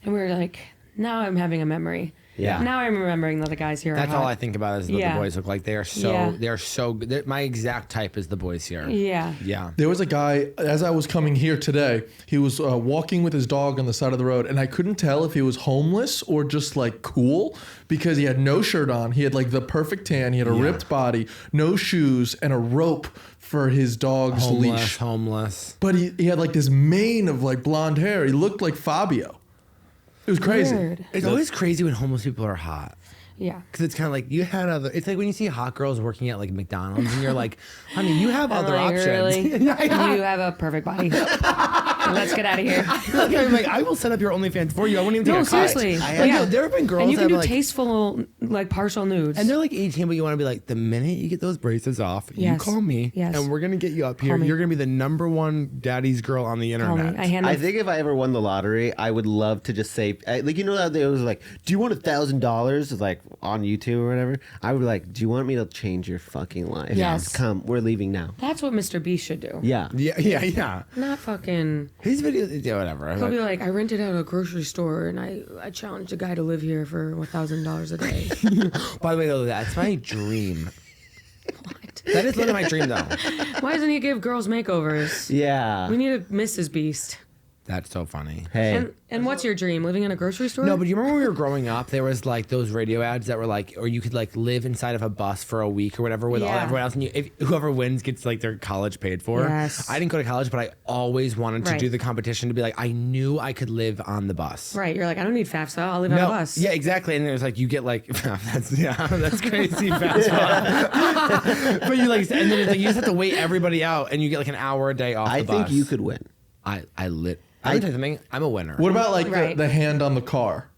And we were like, now I'm having a memory. Yeah. Now I'm remembering that the guys here are That's hot. all I think about is what Yeah. the boys look like. They are so. Yeah. They're so. My exact type is the boys here. Yeah. Yeah. There was a guy, as I was coming here today, he was walking with his dog on the side of the road, and I couldn't tell if he was homeless or just like cool because he had no shirt on. He had like the perfect tan, he had a ripped body, no shoes, and a rope for his dog's leash. Homeless. But he had like this mane of like blonde hair. He looked like Fabio. It was crazy. Weird. It's always crazy when homeless people are hot. Yeah. Because it's kind of like you had other. It's like when you see hot girls working at like McDonald's and you're like, honey, you have I'm other like, options. really? Yeah, yeah. You have a perfect body. Let's get out of here. I'm like, I will set up your OnlyFans for you. I won't even take No, a cut. seriously. Like, yo, there have been girls And you that can do have, like, tasteful, like partial nudes. and they're like 18, but you want to be like, the minute you get those braces off, you Yes. call me, Yes. and we're gonna get you up here. me. You're gonna be the #1 daddy's girl on the Call internet. me. I hand I them. think if I ever won the lottery, I would love to just say, like, you know how they was like, do you want $1,000? Like on YouTube or whatever. I would be like, do you want me to change your fucking life? Yes. Come, we're leaving now. That's what Mr. Beast should do. Yeah. Yeah. Not fucking. His videos, yeah, whatever. He'll be like, I rented out a grocery store and I challenged a guy to live here for $1,000 a day. By the way, though, that's my dream. That is one of my dream, though. Why doesn't he give girls makeovers? Yeah. We need a Mrs. Beast. That's so funny. Hey. And what's your dream? Living in a grocery store? No, but you remember when we were growing up, there was like those radio ads that were like, or you could like live inside of a bus for a week or whatever with all Yeah. everyone else, and whoever wins gets like their college paid for. Yes. I didn't go to college, but I always wanted to Right. do the competition to be like, I knew I could live on the bus. Right. You're like, I don't need FAFSA. I'll live on a bus. Yeah, exactly. And there's like you get like that's crazy fast. But you like, and then it's like you just have to wait everybody out, and you get like an hour a day off I the bus. think you could win. I would tell you something. I'm a winner. What about like Right. the hand on the car?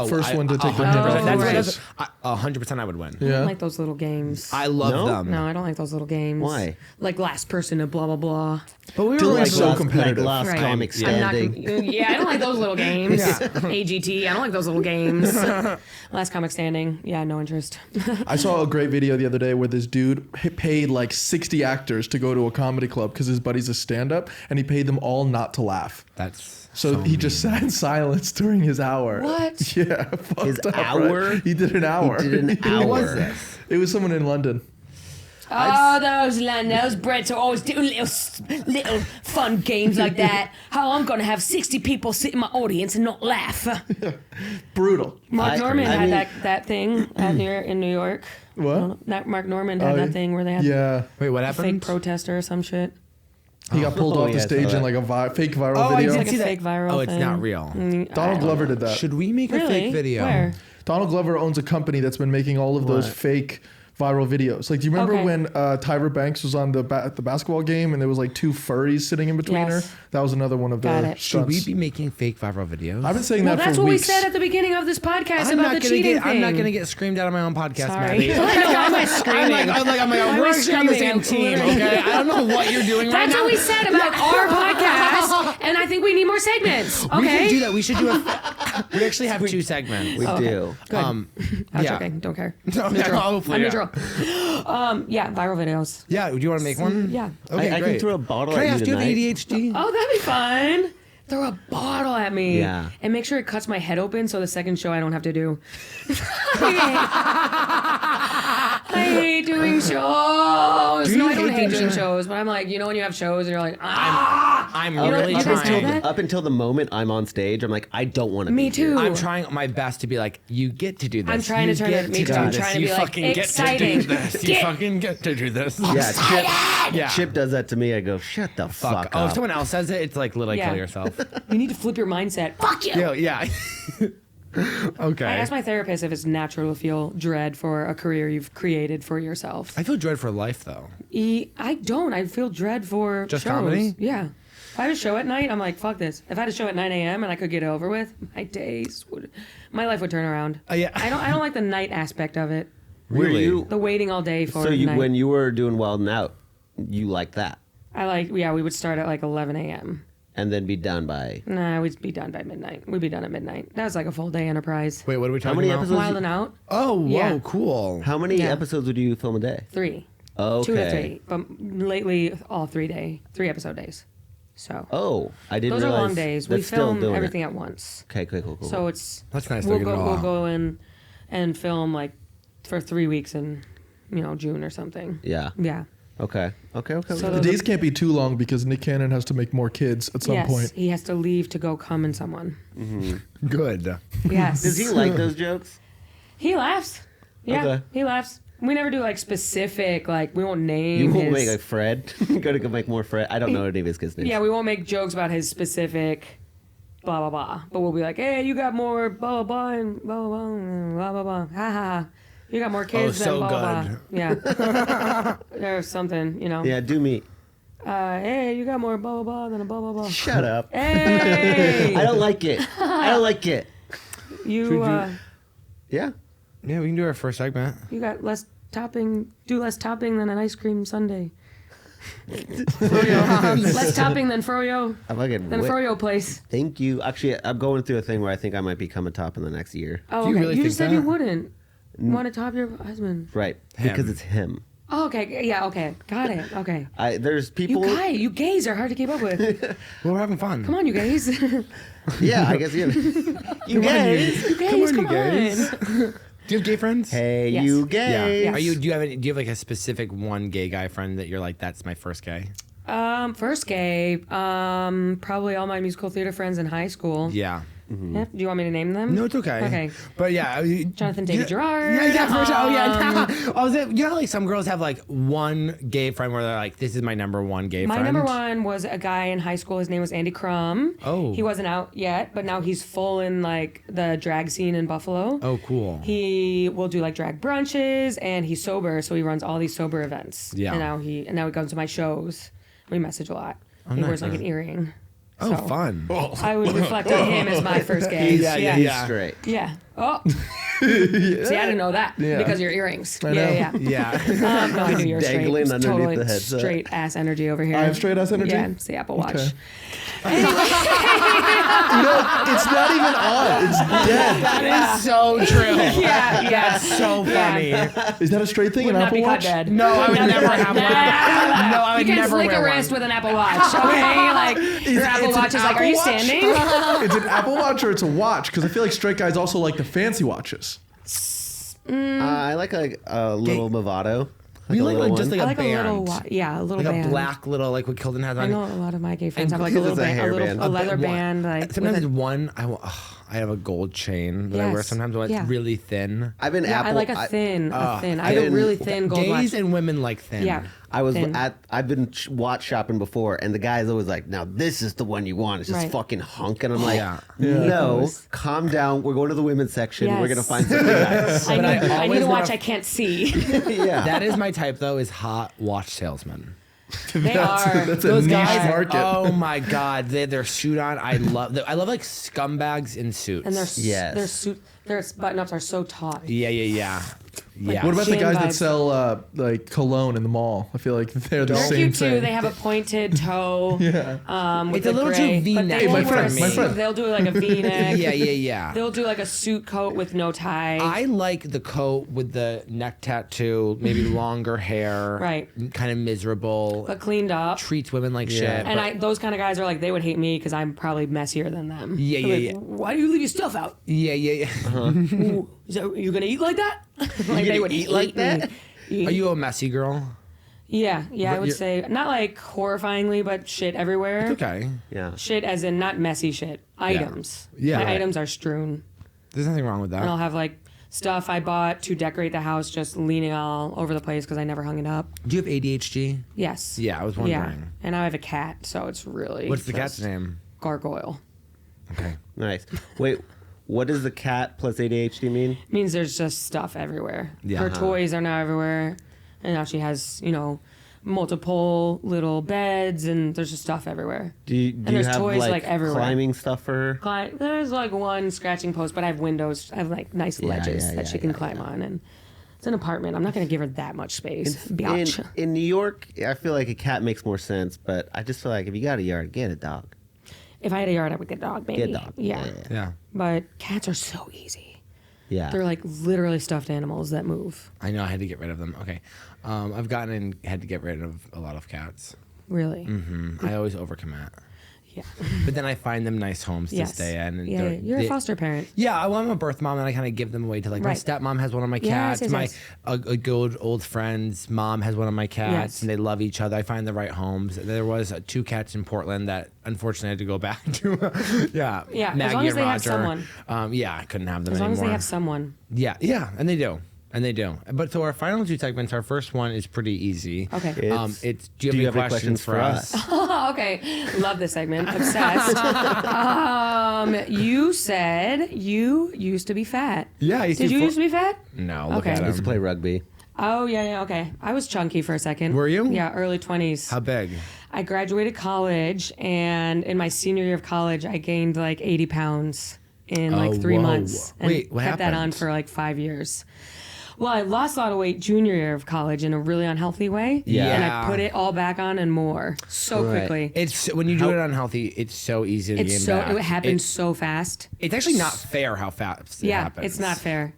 First one to take the 100%. hand off the That's race. 100%. I would win. I Yeah. don't like those little games. I love No? them. No, I don't like those little games. Why? Like last person to blah, blah, blah. But we were Dylan's like, so Last- competitive. Like Last Right. Comic Yeah. I'm not, Standing. yeah, I don't like those little games. AGT, I don't like those little games. Last Comic Standing, yeah, no interest. I saw a great video the other day where this dude paid like 60 actors to go to a comedy club because his buddy's a stand-up, and he paid them all not to laugh. that's So he just sat in silence during his hour. What? Yeah, fucked His up, hour? Right? He did an hour. He did an Who hour. was this? It was someone in London. Oh, those Brits are always doing little fun games like that. How I'm gonna have 60 people sit in my audience and not laugh. Brutal. Mark I Norman had mean- that thing out here in New York. What? Mark Norman had Oh, that thing where they had Yeah. Wait, what a fake happened? protester or some shit. He got pulled off the yeah, I saw stage in that. like a fake viral Oh, I video. did Like a see that. fake viral Oh, it's thing. not real. Donald Glover did that. Should we make a Really? fake video? Where? Donald Glover owns a company that's been making all of those What? fake viral videos. Like, do you remember Okay. when Tyra Banks was on the basketball game and there was like two furries sitting in between Yes. her? That was another one of Got the it. Should we stunts. be making fake viral videos? I've been saying Well, that that's for what weeks. we said at the beginning of this podcast I'm about not the gonna cheating get. thing. I'm not gonna get screamed at on my own podcast, Sorry. Maddie. Why am I screaming? I'm like, Why we're am I actually on the same screaming? team, okay? I don't know what you're doing right That's now. what we said about our podcast, and I think we need more segments. Okay. We can do that. We should do a. We actually have 2 segments. We do. Good. I'm yeah. joking. Don't care. No, Neutral. hopefully, I'm yeah. neutral. Yeah, viral videos. Yeah. Do you want to make one? Yeah. Okay, I can great. throw a bottle Can I at ask you you have tonight. ADHD? Oh, that'd be fun. Throw a bottle at me. Yeah. And make sure it cuts my head open so the second show I don't have to do. I hate doing shows. Do No, you I don't hate hate doing doing shows? shows, but I'm like, you know, when you have shows and you're like, I'm know really what? You guys trying. have that? Up until the moment I'm on stage, I'm like, I don't want to. Me be here. too. I'm trying my best to be like, you get to do this. I'm trying You to turn get it- me too. do I'm this. trying to You be like, fucking get to exciting. do this. You Get- fucking get to do this. Yeah, Chip. Yeah. Chip does that to me. I go, shut the fuck Oh, if up. someone else says it, it's like literally Yeah. kill yourself. you need to flip your mindset. Fuck you. Yeah. Okay. I asked my therapist if it's natural to feel dread for a career you've created for yourself. I feel dread for life though. I don't. I feel dread for Just shows. comedy? Yeah. If I had a show at night, I'm like, fuck this. If I had a show at 9 a.m. and I could get it over with, my life would turn around. Yeah. I don't like the night aspect of it. Were Really? you? The waiting all day for So you, night. when you were doing Wild 'N Out, you liked that, we would start at like 11 a.m. and then be done by. Nah, we'd be done by midnight. We'd be done at midnight. That was like a full day enterprise. Wait, what are we talking many about? episodes? Wild and out, Oh, whoa, Yeah. cool. How many Yeah. episodes would you film a day? 3. Okay. 2 to 3. But lately, all 3 episode days. So Oh, I didn't those are realize. long days. We that's still film doing it. everything at once. Okay, cool. So it's That's nice. We'll They're getting it all we'll out. go in and film like for 3 weeks in June or something. Yeah. Yeah. Okay. So The those days can't be too long because Nick Cannon has to make more kids at some yes, point. he has to leave to go come in someone. Good. Yes. Does he like those jokes? He laughs. Yeah, Okay. he laughs. We never do like specific, like we won't name You won't his. make like Fred. Go to make more Fred. I don't know any of his kids' names. Yeah, we won't make jokes about his specific blah blah blah. But we'll be like, hey, you got more blah blah blah and blah blah blah and blah blah blah. Ha ha ha. You got more kids so than blah good. blah blah. Yeah. There's something, Yeah, do me. Hey, you got more blah blah blah than a blah blah blah. Shut up. Hey, I don't like it. I don't like it. you Yeah. Yeah, we can do our first segment. you got less topping. Do less topping than an ice cream sundae. Froyo. Less topping than Froyo. I'm fucking Than whip. Froyo place. Thank you. Actually, I'm going through a thing where I think I might become a top in the next year. Oh, Do you okay. really You think said you that? wouldn't want to top your husband. Right. Him. Because it's him. Oh, okay. Yeah. Okay. Got it. Okay. There's people. You gays are hard to keep up with. Well, we're having fun. Come on, you gays. you Yeah, I guess you. You guys. gays, come on. Do you have gay friends? Hey, Yes. you Yeah. gays. Yes. Do you have like a specific one gay guy friend that you're like, that's my first gay? First gay. Probably all my musical theater friends in high school. Yeah. Yeah. Do you want me to name them? No, it's okay. Okay. But yeah. Jonathan David Gerard. Yeah, for sure. Oh, yeah. You know, like some girls have like one gay friend where they're like, this is my number one gay My friend. number one was a guy in high school. His name was Andy Crum. Oh. He wasn't out yet, but now he's full in like the drag scene in Buffalo. Oh, cool. He will do like drag brunches, and he's sober, so he runs all these sober events. Yeah. And now he comes to my shows. We message a lot. He nice. wears like an earring. Oh, So, fun. I would reflect on him as my first gay. Yeah. He's straight. Yeah. Oh. See, I didn't know that Yeah. because of your earrings. I know. Yeah. Yeah. No, I knew you were straight. dangling It's underneath totally the headset. straight ass energy over here. I have straight ass energy? Yeah, it's the Apple Watch. Okay. It's not even on. It's dead. That is so true. Yeah, yeah. That's so funny. Is that a straight thing? Would An not Apple be cut Watch? dead. No, I would never have one. No, I would You can't never flick wear a wrist one. with an Apple Watch, okay? Like your Apple it's an Watch is like, are you Apple Watch? standing? It's an Apple Watch or it's a watch? Because I feel like straight guys also like the fancy watches. I like a little Movado. You a like, little just one. like I a like band. a little watch. Yeah, a little Like band. a black little, like what Colton has on. I know a lot of my gay friends And have like a because little it's a band, hairband. a leather One- band. Like Sometimes with a- one, I have a gold chain that I wear Yes. sometimes when it's Yeah. really thin. I've been yeah, Apple. I like a thin. I have a been- really thin gold Gays watch. and women like thin. Yeah. I've been watch shopping before, and the guy's always like, "Now this is the one you want." It's just fucking hunk, and I'm like, "No, calm down. We're going to the women's section. Yes. We're gonna find something nice." I need to watch. I can't see. Yeah, That is my type, though, is hot watch salesmen. They are. That's Those a niche guys, market. oh my god, they had their suit on. I love like scumbags in suits. And Yes. their suit, their button-ups are so taut. yeah. What about the Shame guys that vibes. sell like cologne in the mall? I feel like they're the They're same cute thing. too. They have a pointed toe. With It's a the little gray, too but V-neck they Hey, my won't wear a friend, my suit. friend. They'll do like a V-neck. yeah. They'll do like a suit coat with no tie. I like the coat with the neck tattoo, maybe longer hair, Right. kind of miserable, but cleaned up. treats women like shit. And those kind of guys are like, they would hate me because I'm probably messier than them. Yeah, They're yeah, like, yeah. Why do you leave your stuff out? Yeah. Ooh, is that, you gonna eat like that? Like gonna eat like that? Are you a messy girl? Yeah, I would you're- say not like horrifyingly, but shit everywhere. Okay. yeah. Shit as in not messy shit. Items. Yeah, My right. items are strewn. There's nothing wrong with that. And I'll have like stuff I bought to decorate the house just leaning all over the place because I never hung it up. Do you have ADHD? Yes. Yeah, I was wondering. And I have a cat, so it's really What's the just cat's name? Gargoyle. Okay. Nice. Wait, what does the cat plus ADHD mean? Means there's just stuff everywhere. Yeah. Her toys are now everywhere. And now she has, multiple little beds and there's just stuff everywhere. Do you there's have toys, like, everywhere. climbing stuff for her? There's like one scratching post, but I have windows. I have like nice ledges that she can climb on. And it's an apartment. I'm not going to give her that much space. Biatch. In New York, I feel like a cat makes more sense, but I just feel like if you got a yard, get a dog. If I had a yard, I would get a dog, maybe. Get a dog. Yeah. Yeah. But cats are so easy. Yeah. They're like literally stuffed animals that move. I know I had to get rid of them. Okay. I've gotten and had to get rid of a lot of cats. Really. I always overcommit. Yeah. But then I find them nice homes Yes. to stay in. And Yeah. You're a foster parent. Yeah, well, I'm a birth mom, and I kind of give them away to like my Right. stepmom has one of my Yes, cats. yes, My yes. a good old friend's mom has one of my cats, Yes. and they love each other. I find the right homes. There was 2 cats in Portland that unfortunately I had to go back to. Yeah, Yeah, as Maggie long as and they have Roger. someone. Yeah, I couldn't have them As long anymore. as they have someone. Yeah, and they do. But so our final 2 segments, our first one is pretty easy. Okay. It's do you have any questions for us? Oh, okay. Love this segment. Obsessed. You said you used to be fat. Yeah, I used Did to you fo- used to be fat? No, look Okay. at I used to him. play rugby. Oh, yeah, okay. I was chunky for a second. Were you? Yeah, early 20s. How big? I graduated college, and in my senior year of college, I gained like 80 pounds in like 3 whoa. months. And Wait, what kept that on happened? for like 5 years. Well, I lost a lot of weight junior year of college in a really unhealthy way. Yeah. And I put it all back on and more so Right. quickly. It's when you do it unhealthy, it's so easy to gain back. It happens It's, so fast. it's actually not fair how fast it Yeah, happens. it's not fair.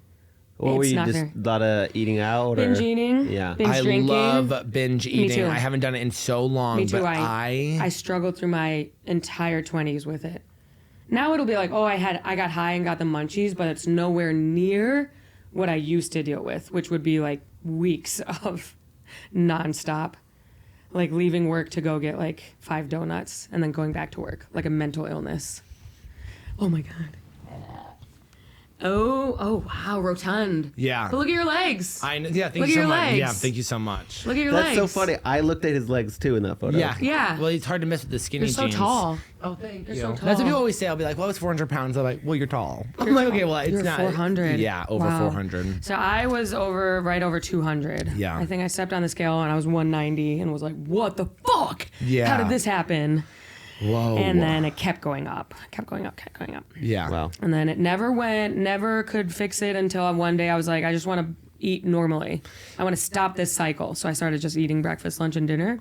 What were It's you not just fair. a lot of eating out? Binge or? eating. Yeah. Binge I drinking. love binge eating. too. I haven't done it in so long, Me too. but I struggled through my entire 20s with it. Now it'll be like, oh, I got high and got the munchies, but it's nowhere near what I used to deal with, which would be like weeks of nonstop, like leaving work to go get like 5 donuts and then going back to work, like a mental illness. Oh my god. Oh wow, rotund. Yeah. But look at your legs. Yeah, thank Look at you so your much. legs. Yeah, thank you so much. Look at your That's legs. so funny. I looked at his legs too in that photo. Yeah. Yeah. Well, it's hard to miss with the skinny You're so jeans. tall. Oh, thank you. so That's what tall. people always say. I'll be like, well, it's 400 pounds. I'm like, well, you're tall. I'm like, okay, well, it's You're not. 400. Yeah, over Wow. 400. So I was right over 200. Yeah. I think I stepped on the scale and I was 190 and was like, what the fuck? Yeah. How did this happen? Whoa. And then it kept going up. Yeah. Wow. And then it never could fix it until one day I was like, I just want to eat normally. I want to stop this cycle. So I started just eating breakfast, lunch, and dinner.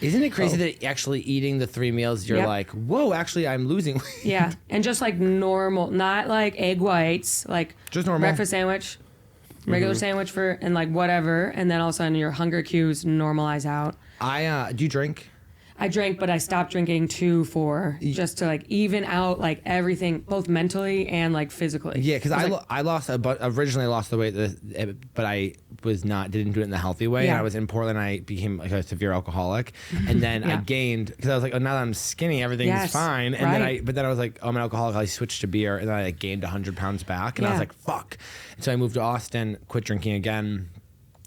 Isn't it crazy that actually eating the 3 meals, you're Yep. like, whoa, actually, I'm losing weight. Yeah. And just like normal, not like egg whites, like Just normal. breakfast sandwich, regular sandwich and like whatever. And then all of a sudden your hunger cues normalize out. Do you drink? I drank, but I stopped drinking just to like even out like everything, both mentally and like physically. Yeah, because It's I lost originally lost the weight, but I didn't do it in the healthy way. Yeah. And I was in Portland. I became like a severe alcoholic, and then I Yeah. gained because I was like, oh, now that I'm skinny, everything's Yes, fine. And right. then I was like, oh, I'm an alcoholic. I switched to beer, and then I like, gained 100 pounds back, and I was Yeah. like, fuck. And so I moved to Austin, quit drinking again.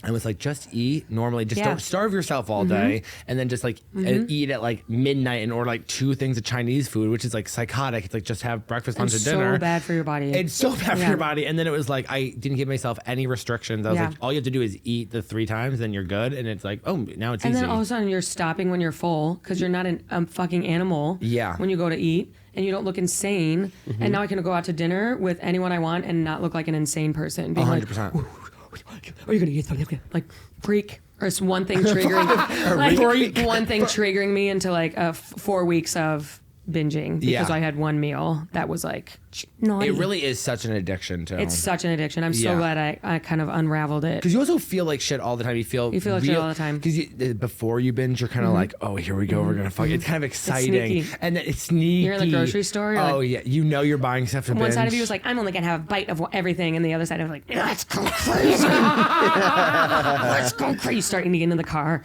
I was like, just eat normally. Just Yeah. don't starve yourself all day, and then just like eat at like midnight and order like 2 things of Chinese food, which is like psychotic. It's like just have breakfast, lunch, and dinner. So bad for your body. It's so bad for your body. And then it was like I didn't give myself any restrictions. I was like, all you have to do is eat the 3 times, then you're good. And it's like, oh, now it's easy. And then all of a sudden you're stopping when you're full because you're not a fucking animal. Yeah. When you go to eat. And you don't look insane. And now I can go out to dinner with anyone I want and not look like an insane person. Being 100%. Like, are you gonna eat something? Like freak. Or it's one thing triggering. One thing triggering me into like 4 weeks of binging because I had one meal that was like naughty. It really is such an addiction too. It's such an addiction. I'm so glad I kind of unraveled it. Because you also feel like shit all the time. You feel like shit all the time. Because before you binge, you're kind of like, oh, here we go. We're going to fuck. It's kind of exciting. It's sneaky. And then it's sneaky. You're in the grocery store. Yeah. You know you're buying stuff to binge. One side of you is like, I'm only going to have a bite of everything. And the other side of like, let's go crazy. Let's go crazy. Start eating in the car.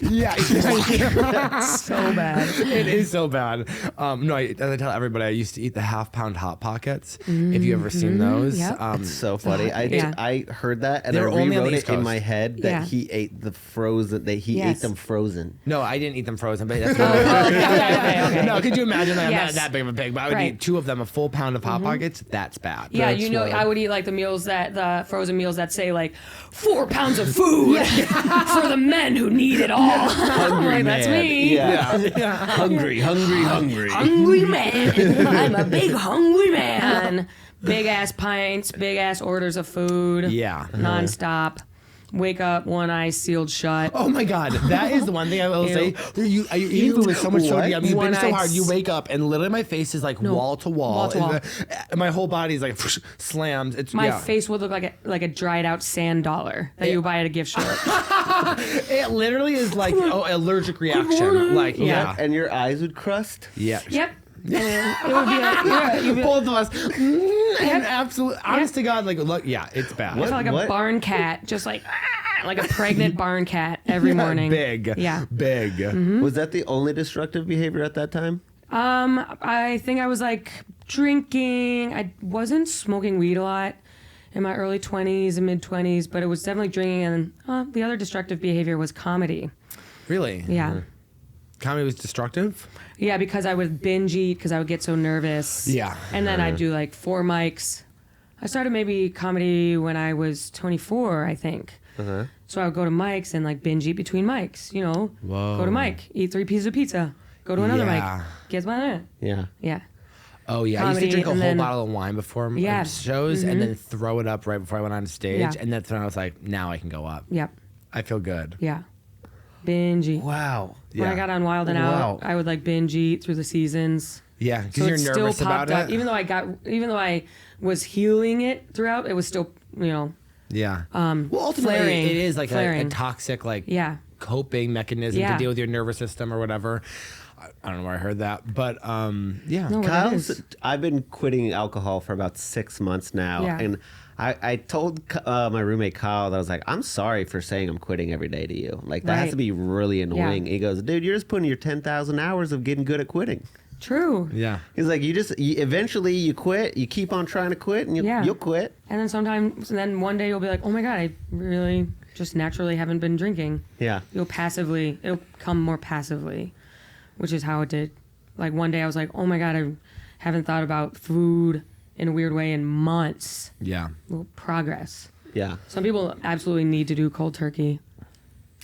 Yeah. So bad. It is so bad. No, as I tell everybody, I used to eat the half-pound Hot Pockets. If you ever seen those. Yep. It's so funny. I heard that and I They're only on rewrote the it East in Coast. my head that he ate the frozen. That he ate them frozen. No, I didn't eat them frozen, but that's Okay. No, could you imagine that? I'm Yes. not that big of a pig, but I would eat 2 of them, a full pound of Hot Pockets. That's bad. Yeah, That's you know, wild. I would eat like the frozen meals that say like 4 pounds of food for the men who need it all. Hungry Like, that's man. me. Yeah. Hungry. Hungry man. I'm a big hungry man. Big ass pints, big ass orders of food. Yeah. Nonstop. Wake up, one eye sealed shut. Oh my God, that is the one thing I will say. You eat food with so much sodium. You've been so hard. You wake up and literally my face is like wall to wall. And my whole body is like slams. It's My face would look like a dried out sand dollar that you buy at a gift shop. It literally is like allergic reaction. Like And your eyes would crust. Yeah. Yep. And it would be like, you'd be Both of us. And absolute, honest to God, like, look, it's bad. I felt like a barn cat, just like a pregnant barn cat every morning. Big. Yeah. Big. Mm-hmm. Was that the only destructive behavior at that time? I think I was like drinking. I wasn't smoking weed a lot in my early 20s and mid 20s, but it was definitely drinking. And the other destructive behavior was comedy. Really? Yeah. Comedy was destructive? Yeah, because I would binge eat because I would get so nervous. Yeah. And then I'd do like 4 mics. I started maybe comedy when I was 24, I think. So I would go to mics and like binge eat between mics, you know. Whoa. Go to mic, eat 3 pieces of pizza. Go to another Yeah. mic. Guess what? Yeah. Yeah. Oh, yeah. I used to Comedy, drink a and whole then- bottle of wine before shows and then throw it up right before I went on stage. Yeah. And that's when I was like, now I can go up. Yep. I feel good. Yeah. Binge eat. Wow. When I got on Wild and Out, I would like binge eat through the seasons. Yeah, because So you're it still nervous about popped up. it. Even though I was healing it throughout, it was still, you know. Yeah. Well, ultimately, flaring, it is like a flaring. toxic, like, Yeah. coping mechanism to Yeah. deal with your nervous system or whatever. I don't know where I heard that, but yeah. No, what it Kyle's. is. I've been quitting alcohol for about 6 months now, Yeah. and I told my roommate Kyle that I was like, I'm sorry for saying I'm quitting every day to you. Like that has Right. to be really annoying. Yeah. He goes, dude, you're just putting your 10,000 hours of getting good at quitting. True. Yeah. He's like, eventually you quit, you keep on trying to quit, and you'll quit. And then one day you'll be like, oh my God, I really just naturally haven't been drinking. Yeah. It'll come more passively, which is how it did. Like one day I was like, oh my God, I haven't thought about food in a weird way in months. Yeah. Well, progress. Yeah. Some people absolutely need to do cold turkey.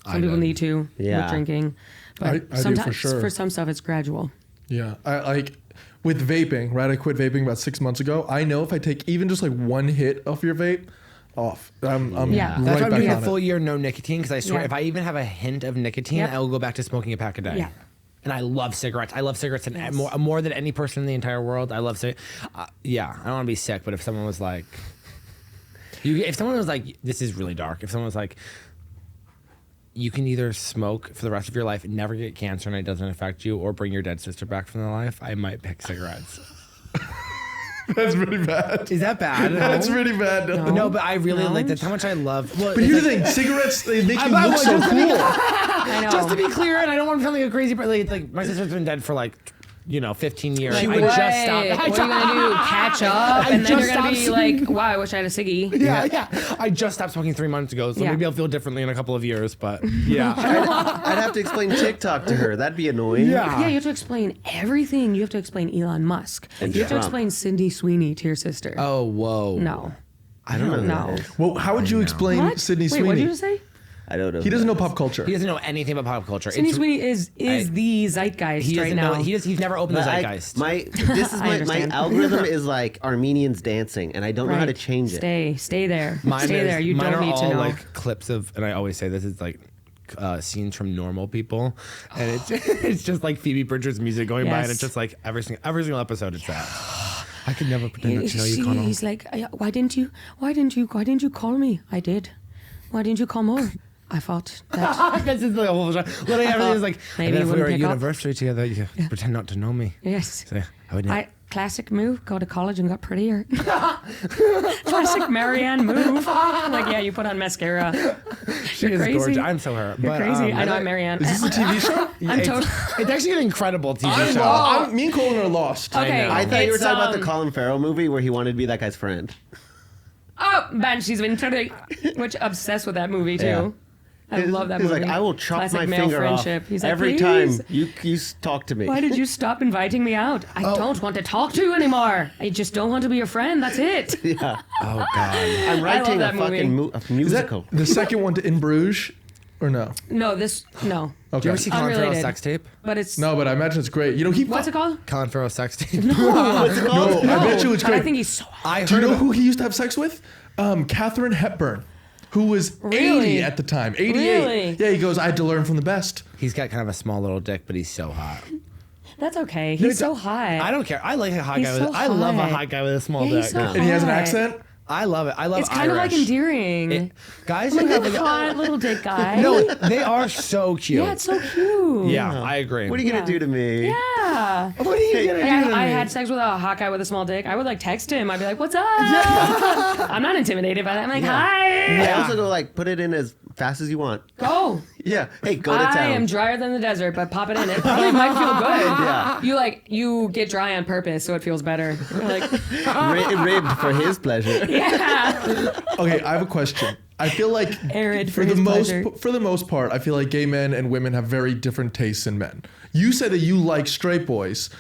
Some people need to Yeah. with drinking. But I do for sometimes sure. for some stuff it's gradual. Yeah, I like with vaping, right? I quit vaping about 6 months ago. I know if I take even just like one hit of your vape, off. I'm Yeah. right That's why I'm back doing a on full it. year no nicotine because I swear Yeah. if I even have a hint of nicotine, Yep. I will go back to smoking a pack a day. Yeah. And I love cigarettes. I love cigarettes and Yes. more than any person in the entire world. I love cigarettes. Yeah, I don't want to be sick, but if someone was like, if someone was like, this is really dark. If someone was like, you can either smoke for the rest of your life and never get cancer and it doesn't affect you, or bring your dead sister back from their life, I might pick cigarettes. That's pretty bad. Is that bad? That's really bad. No, but I really like that's how much I love. Well, But here's the thing: cigarettes they make you look so cool. I know. Just to be clear, and I don't want to sound like a crazy person. Like my sister's been dead for like 15 years. Like, I what? just stopped. What are you gonna do? Catch up, and then just you're gonna be stopped like, "Wow, I wish I had a ciggy." Yeah. I just stopped smoking 3 months ago, so Yeah. maybe I'll feel differently in a couple of years. But yeah, I'd have to explain TikTok to her. That'd be annoying. Yeah, you have to explain everything. You have to explain Elon Musk. And You have to Trump. explain Sydney Sweeney to your sister. Oh, whoa. No. I don't know. who No. that is. Well, how would you explain What? Sydney Wait, Sweeney? what did you just say? I don't know. He who doesn't that know is. pop culture. He doesn't know anything about pop culture. Sydney It's- Sweeney is the zeitgeist He right doesn't now. know. He's never opened the But zeitgeist. this is my understand. algorithm is like Armenians dancing, and I don't know how to Right. change it. Stay there. Mine Stay is- there. You mine don't are need all to know. like clips of, and I always say this is like scenes from normal people, and it's just like Phoebe Bridgers' music going by, and Yes. it's just like every single episode it's that. I could never pretend not to know you, Connell. He's like, why didn't you call me? I did. Why didn't you call more? I thought that. This is the whole show. Literally everything is like, Maybe and you if we were wouldn't at pick up. university together, you pretend not to know me. Yes. So, I would not. Classic move. Go to college and got prettier. Classic Marianne move. Like, yeah, you put on mascara. She You're is crazy. gorgeous. I'm so her. You're but, crazy. I know I'm Marianne. Is this a TV show? I'm totally. It's actually an incredible TV show. Me and Colton are lost. Okay. know. I thought you were it's, talking about the Colin Farrell movie where he wanted to be that guy's friend. Oh, Banshees of Eternity, which obsessed with that movie too. Yeah. I love that He's movie. like, I will chop Classic my male finger friendship. off He's like, every "Please, time you talk to me. Why did you stop inviting me out? I don't want to talk to you anymore. I just don't want to be your friend. That's it. Yeah. Oh God. I'm writing a that fucking movie. a Is that musical. the second one to In Bruges, or no? No. Do you ever see Colin Farrell's Unrelated. sex tape? But it's No, but I imagine it's great. You know, what's it called? Colin Farrell's sex tape. What's it called? No, I bet you it's But I great. think he's so hot. I Do you heard know about- who he used to have sex with? Katharine Hepburn, who was 80 Really? at the time. 88. Really? Yeah, he goes, I had to learn from the best. He's got kind of a small little dick, but he's so hot. That's okay. He's so hot. I don't care. I like a hot He's guy. so I love a hot. hot guy with a small Yeah, dick. he's so And he has an hot. accent. I love it. I love It's kind of like Irish. endearing. Guys who have like Hot little dick guy. no, they are so cute. Yeah, it's so cute. Yeah, I agree. What are you gonna Yeah. do to me? Yeah. What are you gonna Like, do to I me? had sex with a hot guy with a small dick. I would like text him. I'd be like, "What's up?" I'm not intimidated by that. I'm like, "Hi, I also go like put it in as fast as you want. go." Yeah. Hey, go to I town. am drier than the desert, but pop it in. It probably might feel good. Yeah. You get dry on purpose, so it feels better. You're like, Ribbed for his pleasure. yeah, Okay, I have a question. I feel like arid for for the his most pleasure. for the most part, I feel like gay men and women have very different tastes in men. You say that you like straight boys,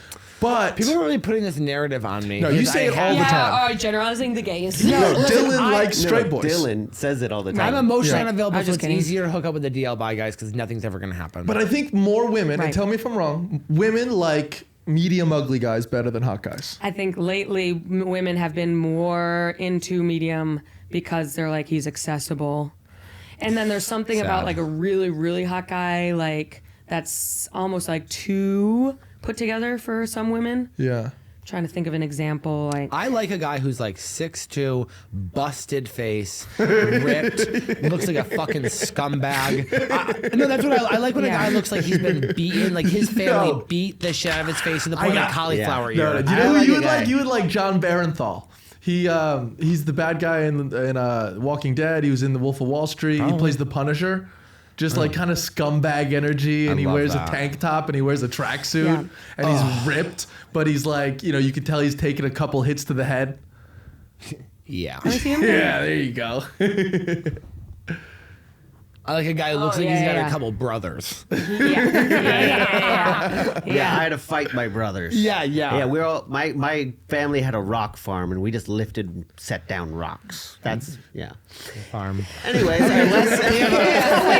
but People are really putting this narrative on me. No, you because say I it all have- the time. Yeah, generalizing the gays. no, listen, Dylan I- likes straight No, boys. Dylan says it all the time. I'm emotionally Yeah. unavailable, I'm so just it's kidding. easier to hook up with the DL bi guys because nothing's ever going to happen. But I think more women, and Right. tell me if I'm wrong, women like medium ugly guys better than hot guys. I think lately women have been more into medium because they're like, he's accessible. And then there's something Sad. about like a really, really hot guy, like that's almost like too put together for some women. Yeah. Trying to think of an example. Like, I like a guy who's like 6'2", busted face, ripped, looks like a fucking scumbag. No, that's what I like when a Yeah. guy looks like he's been beaten, like his family No. beat the shit out of his face to the point of got- cauliflower Yeah. ear. Do you I know who like you a would guy. like? You would like John Barenthal. He's the bad guy in Walking Dead. He was in The Wolf of Wall Street. He plays the Punisher. Just like kind of scumbag energy, and he love wears that. a tank top and he wears a tracksuit Yeah. and he's ripped, but he's like, you can tell he's taking a couple hits to the head. Yeah. see him? Yeah, there you go. I like a guy who looks like yeah, he's got yeah. a couple brothers. Yeah, I had to fight my brothers. Yeah, yeah. Yeah, we're all my family had a rock farm and we just lifted and set down rocks. That's yeah. Farm. Anyways, Wait,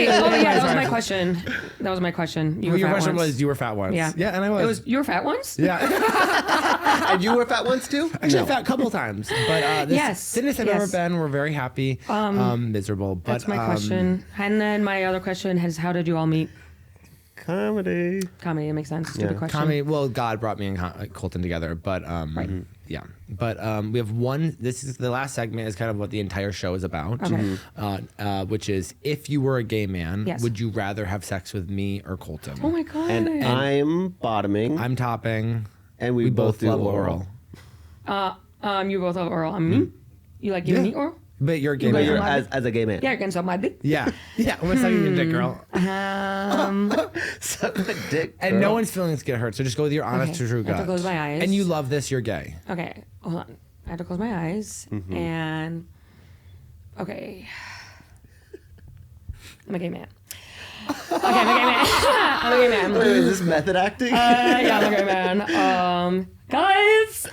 that was my question. That was my question. You were Your fat question once. was you were fat once. Yeah. Yeah, and I was. It was you were fat once? Yeah. and you were fat once too? Actually, fat a couple times. But this Yes, thinnest I've yes. ever been. We're very happy. Miserable. But, That's my question. And then my other question is, how did you all meet? Comedy. Comedy, it makes sense. Stupid Yeah. question. Comedy. Well, God brought me and Colton together, but yeah. But we have one. This is the last segment. Is kind of what the entire show is about, Okay. which is if you were a gay man, Yes. would you rather have sex with me or Colton? Oh my god. And I'm bottoming. I'm topping. and we both do love oral. You both have oral. Me? You like giving me oral? But you're a gay You But man. you're my- as a gay man. Yeah, you can suck my dick. Yeah. Yeah. I'm gonna suck your dick, girl. Suck my dick. And girl. no one's feelings get hurt. So just go with your honest Okay. to true I have to gut. close my eyes. And you love this, you're gay. Okay, hold on. I have to close my eyes and okay. I'm a gay man. Okay, I'm a gay man. I'm a gay man. Wait, is this method acting? Yeah, I'm a gay man. Guys.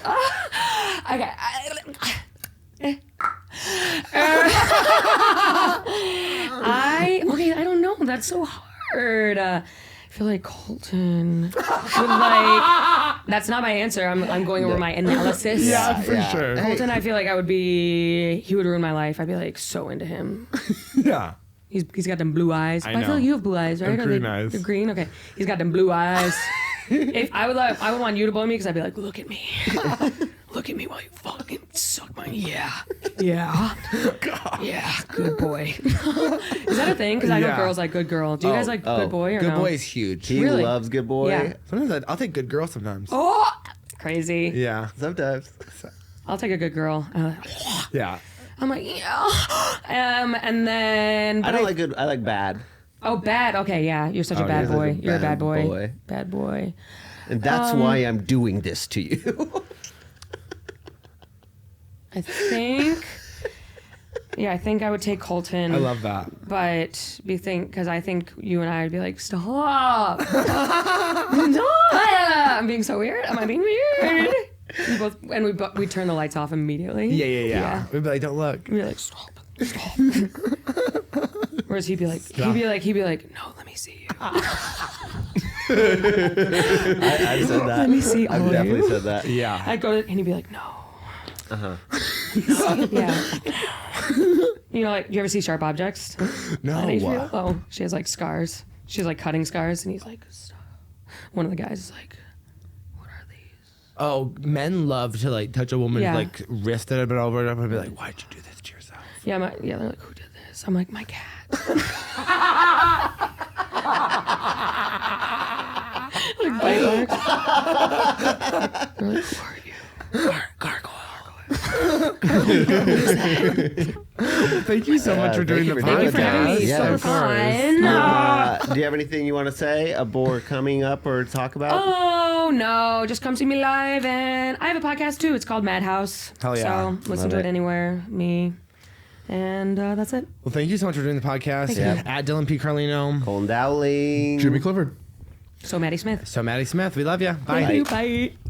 Okay. I don't know. That's so hard. I feel like Colton would like. That's not my answer. I'm going over my analysis. for sure. Colton, I feel like he would ruin my life. I'd be like so into him. Yeah. He's got them blue eyes. I But I feel know. like you have blue eyes, right? I'm Are green they- eyes. You're green. Okay. He's got them blue eyes. If I would want you to blow me because I'd be like, look at me, look at me while you fucking suck my yeah. Good boy. Is that a thing? Because I know Yeah. girls like good girl. Do you guys like good boy or Good no? boy is huge. He Really? loves good boy. Yeah. Sometimes I'll take good girl sometimes. Oh, crazy. Yeah. Sometimes. I'll take a good girl. Yeah. I'm like yeah. And then I don't like good. I like bad. Oh, bad. Okay, yeah. You're such a bad you're boy. such a You're a bad bad boy. boy. Bad boy. And that's why I'm doing this to you. I think. Yeah, I think I would take Colton. I love that. But because I think you and I would be like, stop. I'm being so weird. Am I being weird? We turn the lights off immediately. Yeah. We'd be like, don't look. We'd be like, stop. Whereas he'd be like, no, let me see you. I've said that. Let me see I've all definitely you. said that. Yeah. I'd go to, and he'd be like, no. Yeah. You know, like, you ever see Sharp Objects? No. On HBO? Oh, she has like scars. She has like cutting scars, and he's like, stop. One of the guys is like, what are these? Oh, men love to like touch a woman's Yeah. like wrist that have been over and over and be like, why'd you do this to yourself? Yeah, they're like, who did this? I'm like, my cat. Like bite marks. They're like, who are you? Gargoyle. Thank you so much for doing the Thank you for having podcast. me. Yeah, So of fun. Do you have anything you want to say or coming up or talk about? Oh no! Just come see me live, and I have a podcast too. It's called Madhouse. Hell yeah. So listen Love to it it. anywhere. Me, and that's it. Well, thank you so much for doing the podcast. Thank you. At Dylan P. Carlino. Colton Dowling. Jimmy Clifford. So Maddy Smith. So Maddy Smith, we love you. Bye. Thank you. Bye.